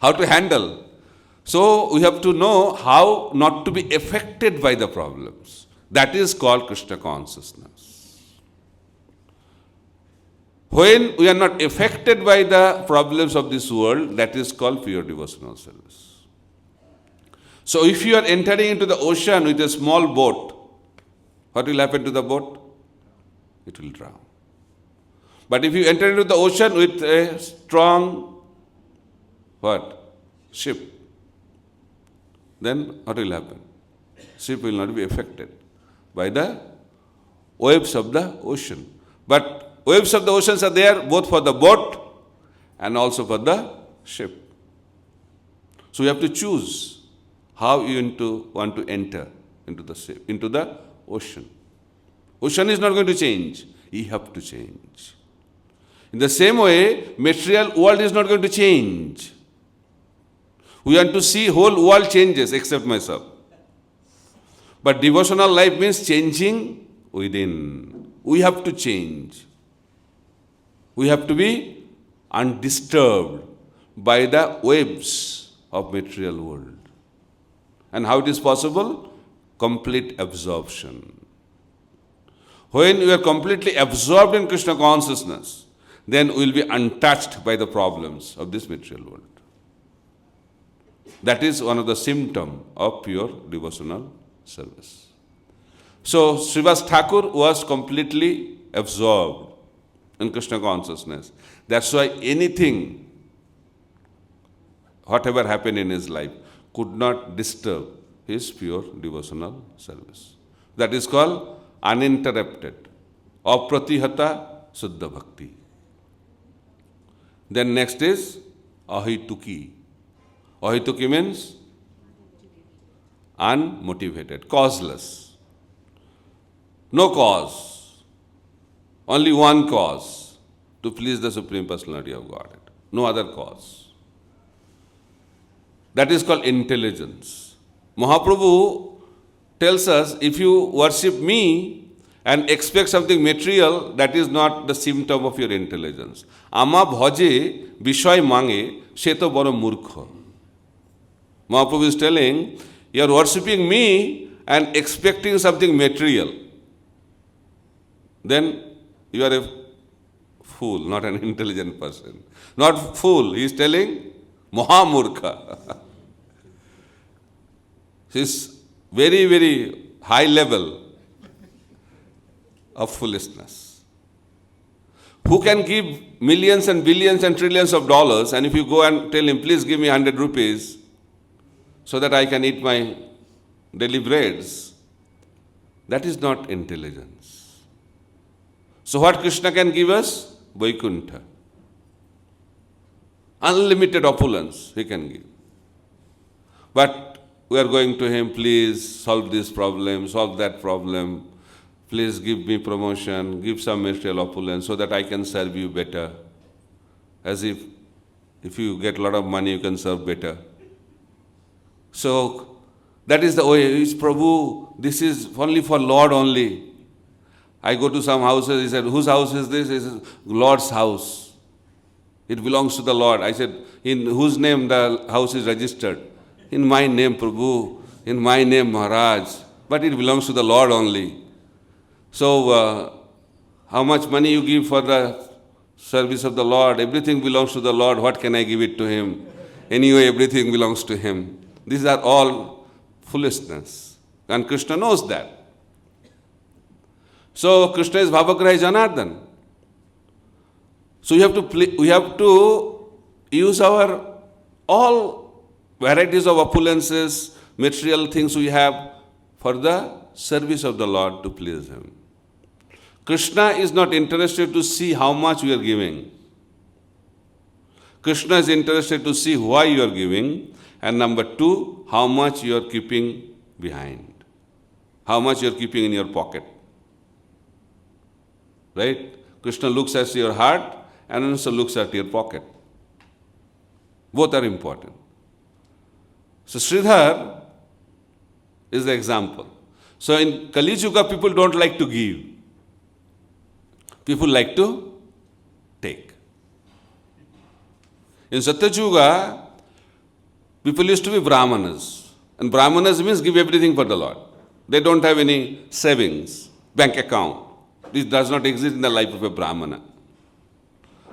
How to handle? So we have to know how not to be affected by the problems. That is called Krishna consciousness. When we are not affected by the problems of this world, that is called pure devotional service. So if you are entering into the ocean with a small boat, what will happen to the boat? It will drown. But if you enter into the ocean with a strong, what? Ship, then what will happen? Ship will not be affected by the waves of the ocean. But waves of the oceans are there both for the boat and also for the ship. So you have to choose how you want to enter into the ship, into the ocean. Ocean is not going to change. You have to change. In the same way, material world is not going to change. We want to see whole world changes except myself. But devotional life means changing within. We have to change. We have to be undisturbed by the waves of material world. And how it is possible? Complete absorption. When we are completely absorbed in Krishna consciousness, then we will be untouched by the problems of this material world. That is one of the symptoms of pure devotional service. So Srivas Thakur was completely absorbed in Krishna consciousness. That's why anything, whatever happened in his life, could not disturb his pure devotional service. That is called uninterrupted, apratihata Suddha Bhakti. Then next is ahituki. Ahituki means unmotivated, causeless. No cause. Only one cause, to please the Supreme Personality of Godhead. No other cause. That is called intelligence. Mahaprabhu tells us, if you worship me and expect something material, that is not the symptom of your intelligence. Ama bhaje bishoy mange, she to boro murkha. Mahaprabhu is telling, you are worshipping me and expecting something material. Then you are a fool, not an intelligent person. Not fool, he is telling Mahamurkha. He is very, very high level of foolishness. Who can give millions and billions and trillions of dollars, and if you go and tell him, please give me 100 rupees so that I can eat my daily breads, that is not intelligence. So what Krishna can give us? Vaikuntha. Unlimited opulence he can give. But we are going to him, please solve this problem, solve that problem. Please give me promotion, give some material opulence so that I can serve you better. As if you get a lot of money, you can serve better. So that is the way. It's Prabhu, this is only for Lord only. I go to some houses, he said, whose house is this? He says, Lord's house. It belongs to the Lord. I said, in whose name the house is registered? In my name, Prabhu. In my name, Maharaj. But it belongs to the Lord only. So, how much money you give for the service of the Lord? Everything belongs to the Lord. What can I give it to him? Anyway, everything belongs to him. These are all foolishness. And Krishna knows that. So Krishna is Bhavagrahi Janardhan. So we have to use our all varieties of opulences, material things we have for the service of the Lord to please Him. Krishna is not interested to see how much we are giving. Krishna is interested to see why you are giving, and number two, how much you are keeping behind. How much you are keeping in your pocket. Right? Krishna looks at your heart and also looks at your pocket. Both are important. So Sridhar is the example. So in Kali Yuga, people don't like to give. People like to take. In Satya Yuga, people used to be Brahmanas. And Brahmanas means give everything for the Lord. They don't have any savings, bank account. This does not exist in the life of a Brahmana.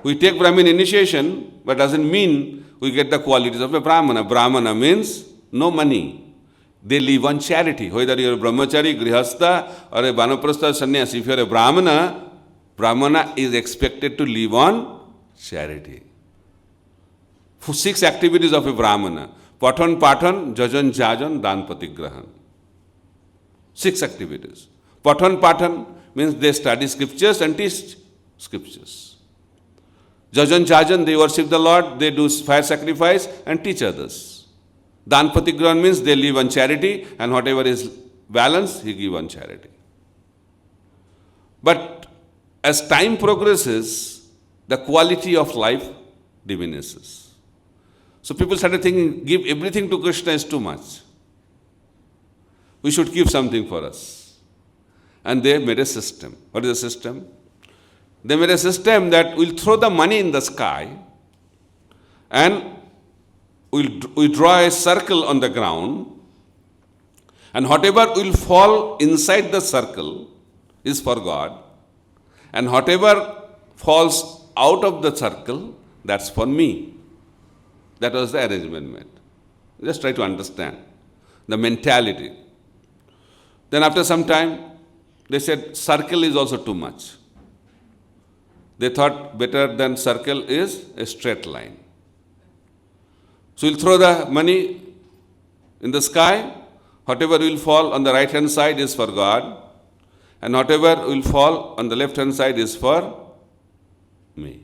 We take Brahmin initiation, but doesn't mean we get the qualities of a Brahmana. Brahmana means no money. They live on charity. Whether you're a brahmachari, grihastha, or a vanaprastha sannyasi, if you're a Brahmana, Brahmana is expected to live on charity. 6 activities of a Brahmana. Pathan, jajan, jajan, dan, patigrahan. 6 activities. Pathan means they study scriptures and teach scriptures. Jajan, jajan, they worship the Lord, they do fire sacrifice and teach others. Dan, patigrahan means they live on charity, and whatever is balance, he give on charity. But as time progresses, the quality of life diminishes. So people started thinking, give everything to Krishna is too much. We should keep something for us. And they made a system. What is the system? They made a system that we'll throw the money in the sky and we'll draw a circle on the ground, and whatever will fall inside the circle is for God, and whatever falls out of the circle, that's for me. That was the arrangement made. Just try to understand the mentality. Then after some time, they said circle is also too much. They thought better than circle is a straight line. So we'll throw the money in the sky, whatever will fall on the right hand side is for God, and whatever will fall on the left hand side is for me.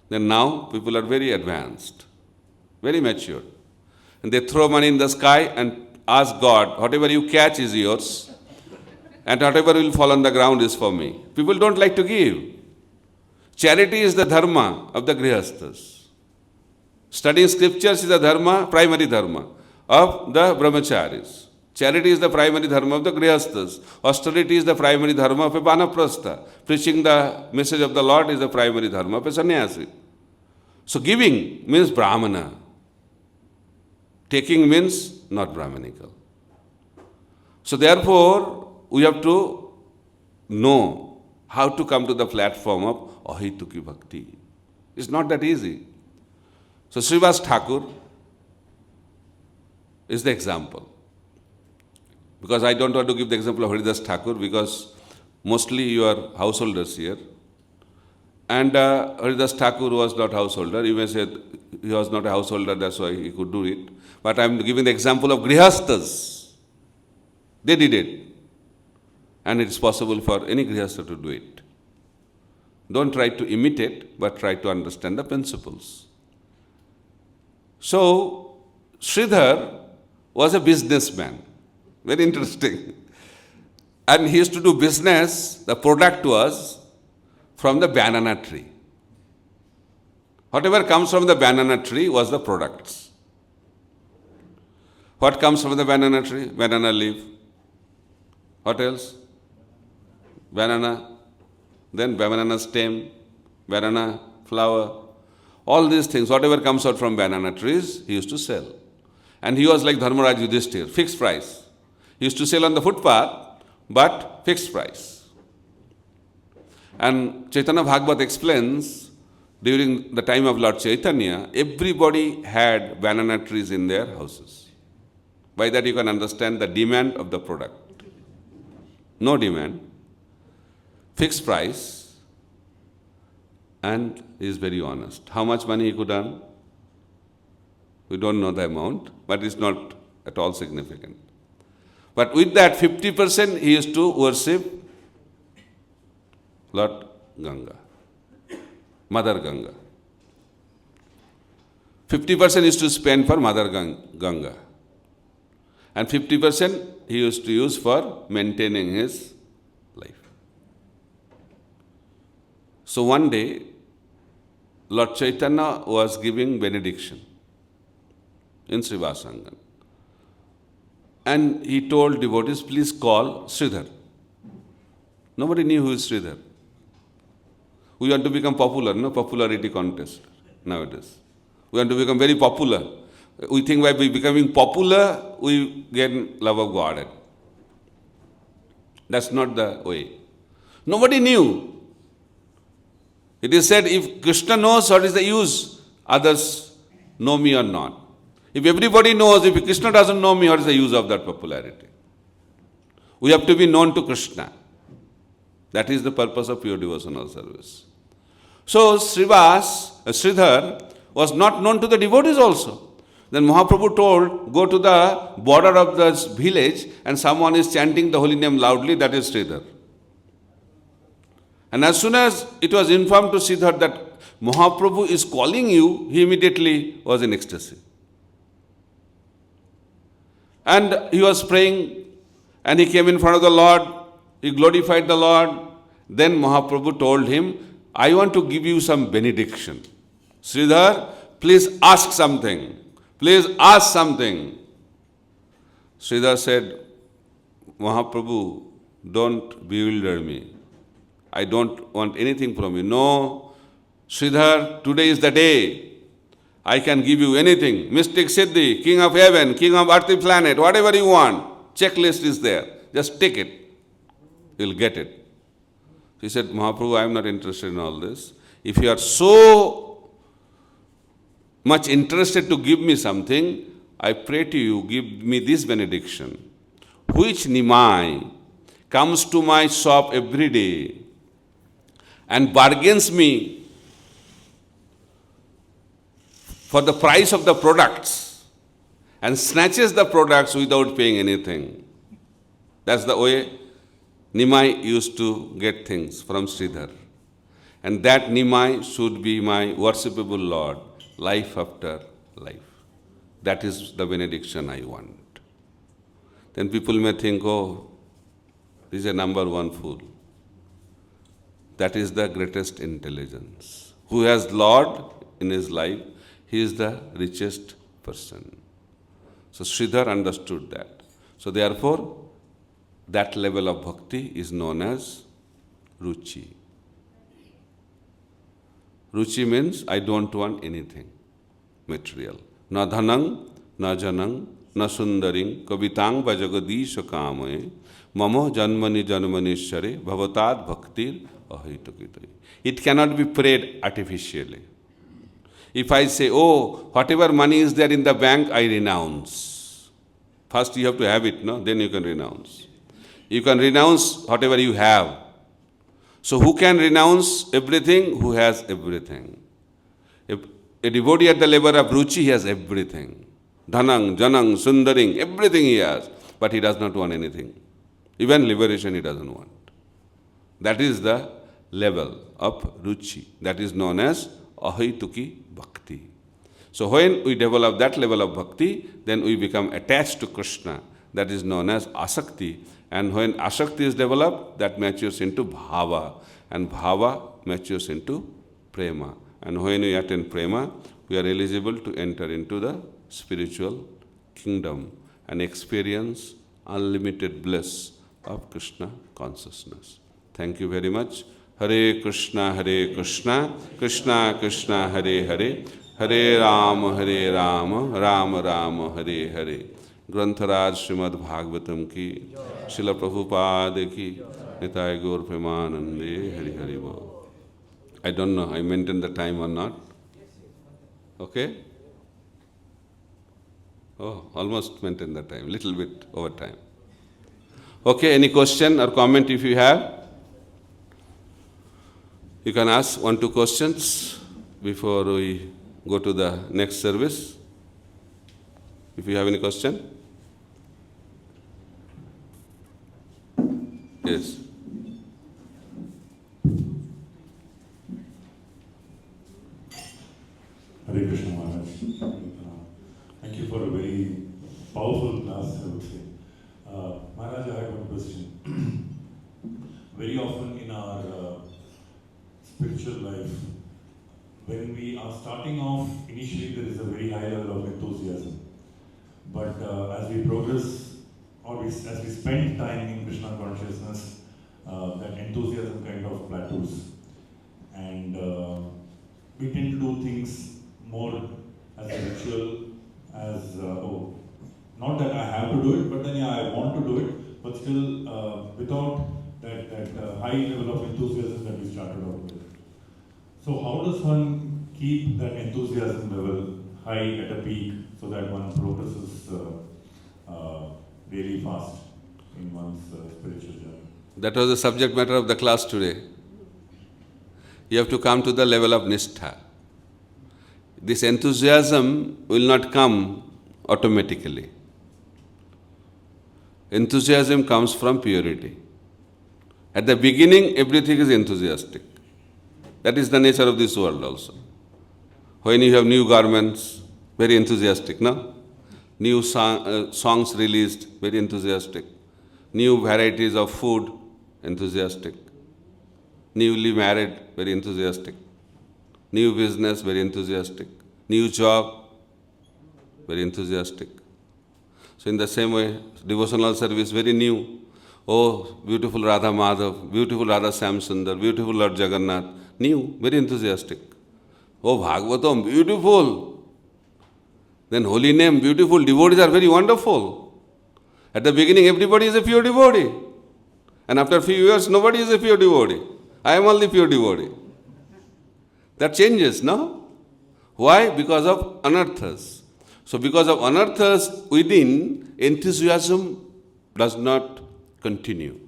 Then now people are very advanced, very mature. And they throw money in the sky and ask God, whatever you catch is yours, and whatever will fall on the ground is for me. People don't like to give. Charity is the dharma of the grihasthas. Studying scriptures is the dharma, primary dharma of the brahmacharis. Charity is the primary dharma of the grihasthas. Austerity is the primary dharma of a vanaprastha. Preaching the message of the Lord is the primary dharma of a sannyasi. So giving means brahmana. Taking means not brahmanical. So therefore, we have to know how to come to the platform of ahituki bhakti. It's not that easy. So Srivas Thakur is the example. Because I don't want to give the example of Haridas Thakur because mostly you are householders here. And Haridas Thakur was not householder. You may say he was not a householder, that's why he could do it. But I am giving the example of grihasthas. They did it. And it is possible for any grihastha to do it. Don't try to imitate, but try to understand the principles. So, Sridhar was a businessman. Very interesting. And he used to do business, the product was from the banana tree. Whatever comes from the banana tree was the products. What comes from the banana tree? Banana leaf. What else? Banana. Then banana stem, banana flower. All these things, whatever comes out from banana trees, he used to sell. And he was like Dharmaraj Yudhishthir, fixed price. He used to sell on the footpath, but fixed price. And Chaitanya Bhagavat explains, during the time of Lord Chaitanya, everybody had banana trees in their houses. By that you can understand the demand of the product. no demand, fixed price, and he is very honest. How much money he could earn? We don't know the amount, but it's not at all significant. But with that 50% he used to worship Lord Ganga, Mother Ganga. 50% used to spend for Mother Ganga. And 50% he used to use for maintaining his life. So one day, Lord Chaitanya was giving benediction in Srivasangan. And he told devotees, please call Sridhar. Nobody knew who is Sridhar. We want to become popular, no popularity contest nowadays. We want to become very popular. We think by becoming popular, we get love of God. That's not the way. Nobody knew. It is said, if Krishna knows, what is the use? Others know me or not. If everybody knows, if Krishna doesn't know me, what is the use of that popularity? We have to be known to Krishna. That is the purpose of pure devotional service. So Sridhar was not known to the devotees also. Then Mahaprabhu told, go to the border of this village and someone is chanting the holy name loudly, that is Sridhar. And as soon as it was informed to Sridhar that Mahaprabhu is calling you, he immediately was in ecstasy. And he was praying and he came in front of the Lord, he glorified the Lord. Then Mahaprabhu told him, I want to give you some benediction. Sridhar, please ask something. Please ask something. Sridhar said, Mahaprabhu, don't bewilder me. I don't want anything from you. No, Sridhar, today is the day. I can give you anything. Mystic Siddhi, king of heaven, king of earthly planet, whatever you want. Checklist is there. Just take it. You'll get it. He said, Mahaprabhu, I am not interested in all this. If you are so much interested to give me something, I pray to you, give me this benediction. Which Nimai comes to my shop every day and bargains me for the price of the products and snatches the products without paying anything. That's the way Nimai used to get things from Sridhar. And that Nimai should be my worshipable Lord, life after life. That is the benediction I want. Then people may think, oh, this is a number one fool. That is the greatest intelligence. Who has Lord in his life, he is the richest person. So Sridhar understood that. So therefore, that level of bhakti is known as ruchi. Ruchi means I don't want anything material. Na dhanang, na janang, na sundaring, kavitang vajagadisha kamaye, mamo janmani janmanishare, bhavatad bhaktir ahaitukitari. It cannot be prayed artificially. If I say, oh, whatever money is there in the bank, I renounce. First you have to have it, no? Then you can renounce. You can renounce whatever you have. So who can renounce everything? Who has everything. If a devotee at the level of ruchi, he has everything. Dhanang, janang, sundaring, everything he has. But he does not want anything. Even liberation he doesn't want. That is the level of ruchi. That is known as ahaituki bhakti. So when we develop that level of bhakti, then we become attached to Krishna. That is known as asakti. And when asakti is developed, that matures into bhava. And bhava matures into prema. And when we attain prema, we are eligible to enter into the spiritual kingdom and experience unlimited bliss of Krishna consciousness. Thank you very much. Hare Krishna, Krishna Krishna, Hare Hare, Hare Ram, Ram Ram, Hare Hare. Grantharaj Srimad Bhagavatam ki, Srila Prabhupada ki, Nitai Gaur Premanande, Hare Hare Bol. I don't know, I maintain the time or not. Okay? Oh, almost maintain the time, little bit over time. Okay, any question or comment if you have? You can ask 1-2 questions before we go to the next service. If you have any question? Yes. Hare Krishna Maharaj. Thank you for a very powerful class, I would say. Maharaj, I have one question. Very often in our spiritual life, when we are starting off, initially there is a very high level of enthusiasm. But as we progress, or as we spend time in Krishna consciousness, that enthusiasm kind of plateaus. And we tend to do things more as a ritual, as, not that I have to do it, but then yeah, I want to do it, but still without that high level of enthusiasm that we started off with. So how does one keep that enthusiasm level high at a peak so that one progresses really fast in one's spiritual journey? That was the subject matter of the class today. You have to come to the level of Nishtha. This enthusiasm will not come automatically. Enthusiasm comes from purity. At the beginning, everything is enthusiastic. That is the nature of this world also. When you have new garments, very enthusiastic, no? New songs released, very enthusiastic. New varieties of food, enthusiastic. Newly married, very enthusiastic. New business, very enthusiastic. New job, very enthusiastic. So in the same way, devotional service, very new. Oh, beautiful Radha Madhav, beautiful Radha Samsundar, beautiful Lord Jagannath. New, very enthusiastic. Oh, Bhagavatam, beautiful. Then holy name, beautiful. Devotees are very wonderful. At the beginning, everybody is a pure devotee. And after a few years, nobody is a pure devotee. I am only pure devotee. That changes, no? Why? Because of anarthas. So because of anarthas within, enthusiasm does not continue.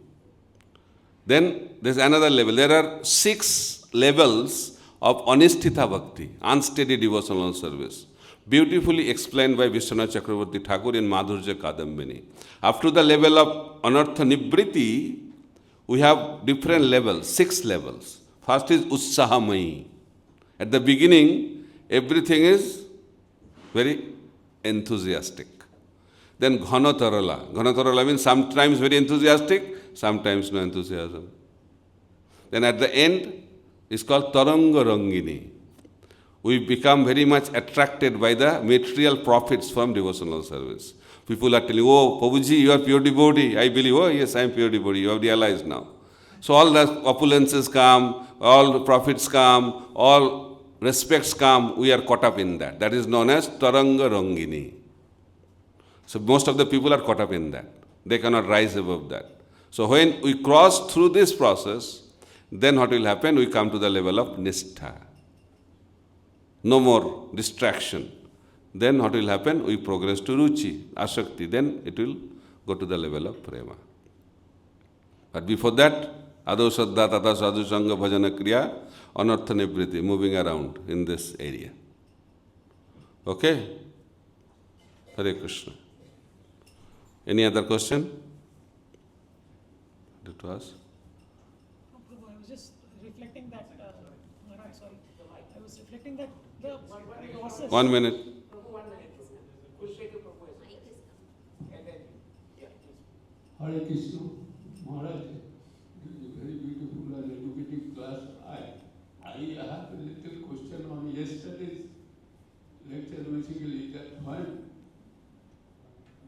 Then there's another level. There are 6 levels of anisthita bhakti, unsteady devotional service, beautifully explained by Vishwanath Chakravarti Thakur in Madhurya Kadambini. Up to the level of anartha nibriti, we have different levels, 6 levels. First is Utsahamai. At the beginning, everything is very enthusiastic. Then Ghanatarala. Ghanatarala means sometimes very enthusiastic, sometimes no enthusiasm. Then at the end, it's called Taranga Rangini. We become very much attracted by the material profits from devotional service. People are telling, oh, Prabhuji, you are pure devotee. I believe, oh yes, I am pure devotee. You have realized now. So all the opulences come, all the profits come, all respects come, we are caught up in that. That is known as Taranga Rangini. So most of the people are caught up in that. They cannot rise above that. So when we cross through this process, then what will happen? We come to the level of Nishtha. No more distraction. Then what will happen? We progress to Ruchi, Ashakti. Then it will go to the level of Prema. But before that, Ado Saddha Tata Sadhu Sangha Bhajana Kriya, Anartha Nibriti, moving around in this area. Okay? Hare Krishna. Any other question? Did to ask? No, Prabhu, I was just reflecting that, Maharaj, sorry. I was reflecting that the process. 1 minute. Hare Krishna, Maharaj, this is a very beautiful and educative class. I have a little question on yesterday's lecture, basically, that when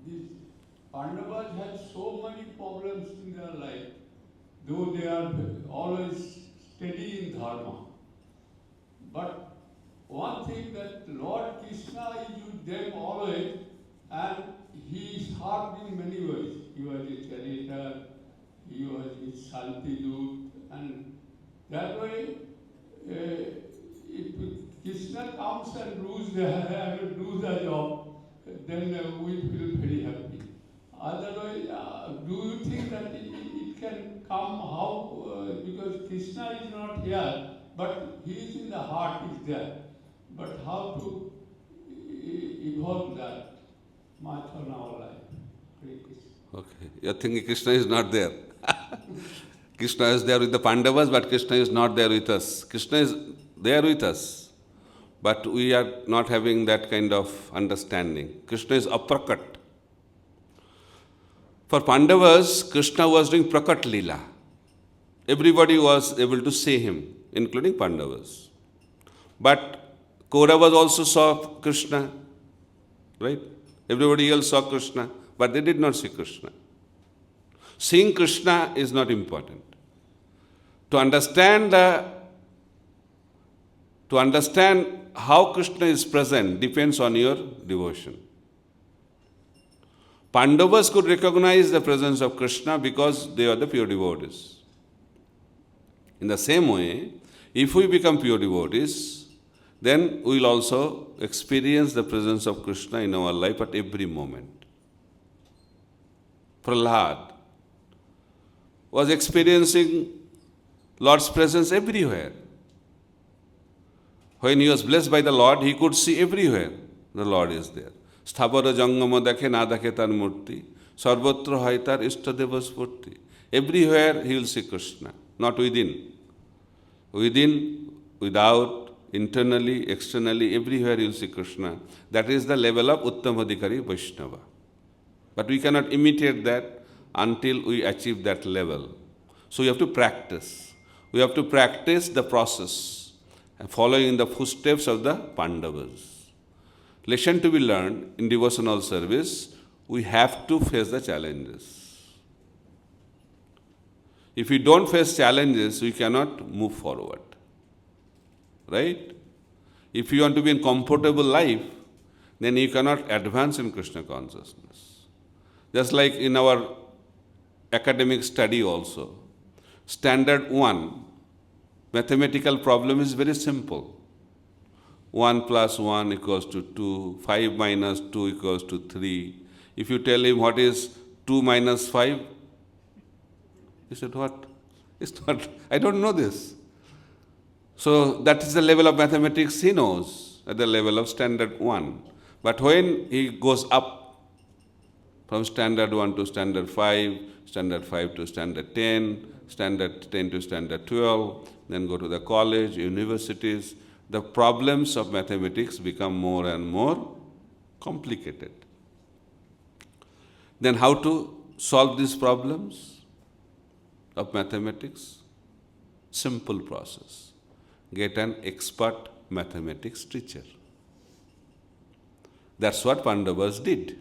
these Pandavas had so many problems in their life, though they are always steady in dharma. But one thing that Lord Krishna is with them always, and he served in many ways. He was a charioteer, he was a Shanti-dut, and that way, if Krishna comes and does the job, then we feel very happy. Otherwise, do you think that it can come how? Because Krishna is not here, but he is in the heart, is there. But how to evolve that much on our life? Hare Krishna. Okay, you're thinking Krishna is not there. Krishna is there with the Pandavas, but Krishna is not there with us. Krishna is there with us, but we are not having that kind of understanding. Krishna is aprakat. For Pandavas, Krishna was doing prakat lila. Everybody was able to see him, including Pandavas. But Kauravas also saw Krishna, right? Everybody else saw Krishna, but they did not see Krishna. Seeing Krishna is not important. To understand how Krishna is present depends on your devotion. Pandavas could recognize the presence of Krishna because they are the pure devotees. In the same way, if we become pure devotees, then we will also experience the presence of Krishna in our life at every moment. Prahlad was experiencing Lord's presence everywhere. When he was blessed by the Lord, he could see everywhere the Lord is there. Sthabara jangama dekhe na dekhe tar murti, sarvatra hai tar ishtadeva spurti. Everywhere he will see Krishna, not within. Within, without, internally, externally, everywhere you will see Krishna. That is the level of Uttamadhikari Vaishnava. But we cannot imitate that until we achieve that level. So we have to practice. We have to practice the process, following in the footsteps of the Pandavas. Lesson to be learned in devotional service, we have to face the challenges. If we don't face challenges, we cannot move forward. Right? If you want to be in comfortable life, then you cannot advance in Krishna consciousness. Just like in our academic study also, standard 1, mathematical problem is very simple. 1 plus 1 equals to 2, 5 minus 2 equals to 3. If you tell him what is 2 minus 5, he said, what? It's not, I don't know this. So that is the level of mathematics he knows, at the level of standard 1. But when he goes up from standard 1 to standard 5 to standard 10, standard 10 to standard 12, then go to the college, universities, the problems of mathematics become more and more complicated. Then how to solve these problems of mathematics? Simple process. Get an expert mathematics teacher. That's what Pandavas did.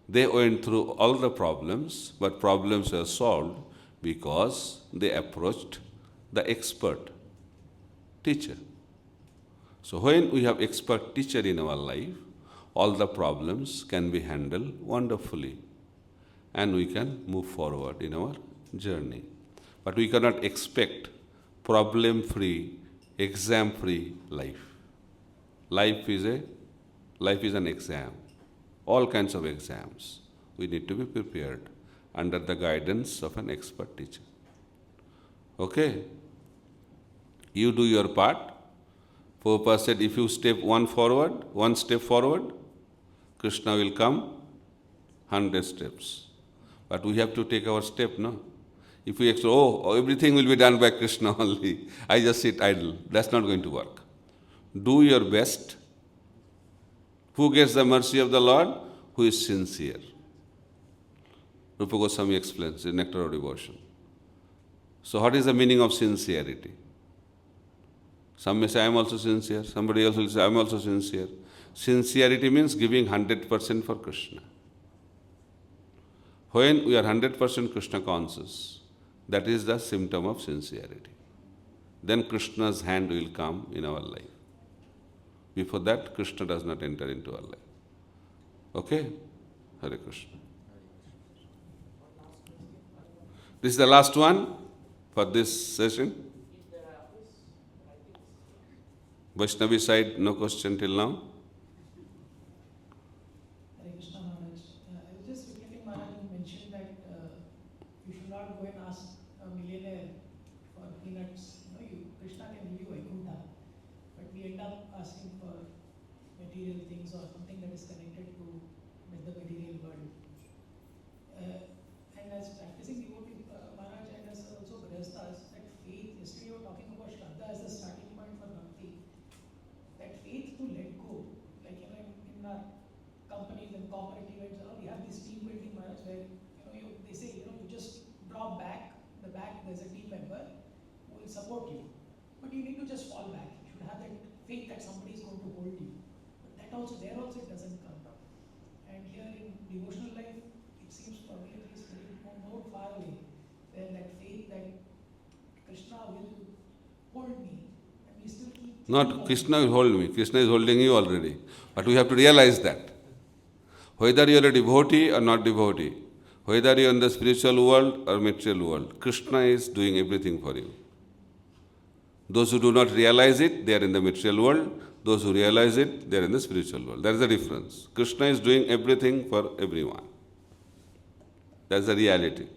They went through all the problems, but problems were solved because they approached the expert teacher. So when we have expert teacher in our life, all the problems can be handled wonderfully and we can move forward in our journey. But we cannot expect problem-free, exam-free life. Life is an exam. All kinds of exams. We need to be prepared under the guidance of an expert teacher. Okay? You do your part. Prabhupada said, if you step one step forward, Krishna will come 100 steps. But we have to take our step, no? If we expect, everything will be done by Krishna only, I just sit idle. That's not going to work. Do your best. Who gets the mercy of the Lord? Who is sincere. Rupa Goswami explains in Nectar of Devotion. So what is the meaning of sincerity? Some may say, I am also sincere. Somebody else will say, I am also sincere. Sincerity means giving 100% for Krishna. When we are 100% Krishna conscious, that is the symptom of sincerity. Then Krishna's hand will come in our life. Before that, Krishna does not enter into our life. Okay? Hare Krishna. This is the last one for this session. Vaishnavi side, no question till now. Hare Krishna Maharaj. I was just reflecting, Maharaj, you mentioned that you should not go and ask a millionaire for peanuts. Krishna can give you Vaikuntha, but we end up asking for material things or something that is connected to with the material world. And as practicing devotee, Maharaj, and as also Grihasthas, that faith, yesterday you were talking about Shraddha as the starting point for Bhakti. That faith to let go, like in our companies and corporate events, we have this team building, Maharaj, where they say you just drop back. The back there's a team member who will support you, but you need to just fall back. You should have that faith that somebody is going to hold you. But that also it doesn't come. And here in devotional life, it seems probably at least more far away, where that faith that Krishna will hold me, and we still keep. Not Krishna will hold me, Krishna is holding you already. But we have to realize that. Whether you are a devotee or not devotee, whether you are in the spiritual world or material world, Krishna is doing everything for you. Those who do not realize it, they are in the material world. Those who realize it, they are in the spiritual world. That is the difference. Krishna is doing everything for everyone. That is the reality.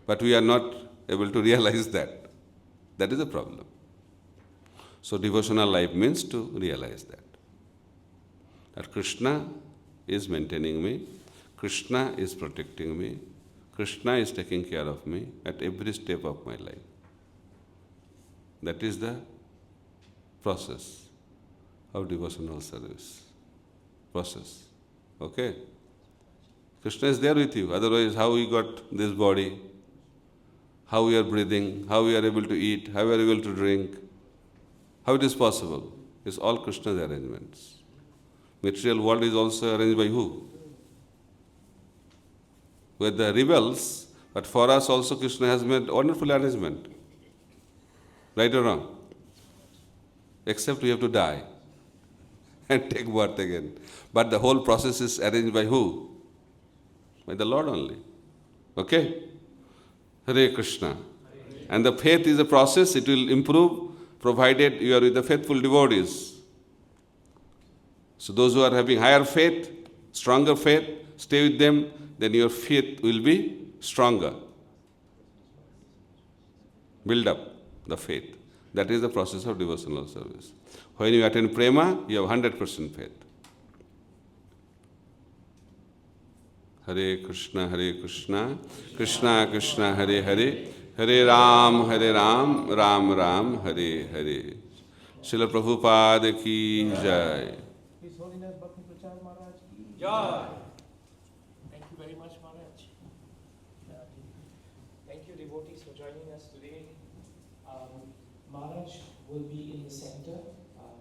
But we are not able to realize that. That is the problem. So devotional life means to realize that. That Krishna is maintaining me, Krishna is protecting me, Krishna is taking care of me at every step of my life. That is the process of devotional service. Process. Okay? Krishna is there with you. Otherwise, how we got this body, how we are breathing, how we are able to eat, how we are able to drink, how it is possible? It's all Krishna's arrangements. Material world is also arranged by who? With the rebels, but for us also Krishna has made wonderful arrangement. Right or wrong? Except we have to die and take birth again. But the whole process is arranged by who? By the Lord only. Okay? Hare Krishna. And the faith is a process, it will improve provided you are with the faithful devotees. So those who are having higher faith, stronger faith, stay with them, then your faith will be stronger. Build up the faith. That is the process of devotional service. When you attend prema, you have 100% faith. Hare Krishna, Krishna Krishna, Hare Hare, Hare Ram, Ram Ram, Hare Hare. Srila Prabhupada ki jai. His Holiness Bhakti Prachar Maharaj ki Jai. Thank you very much, Maharaj. Thank you, devotees, for joining us today. Maharaj will be in the center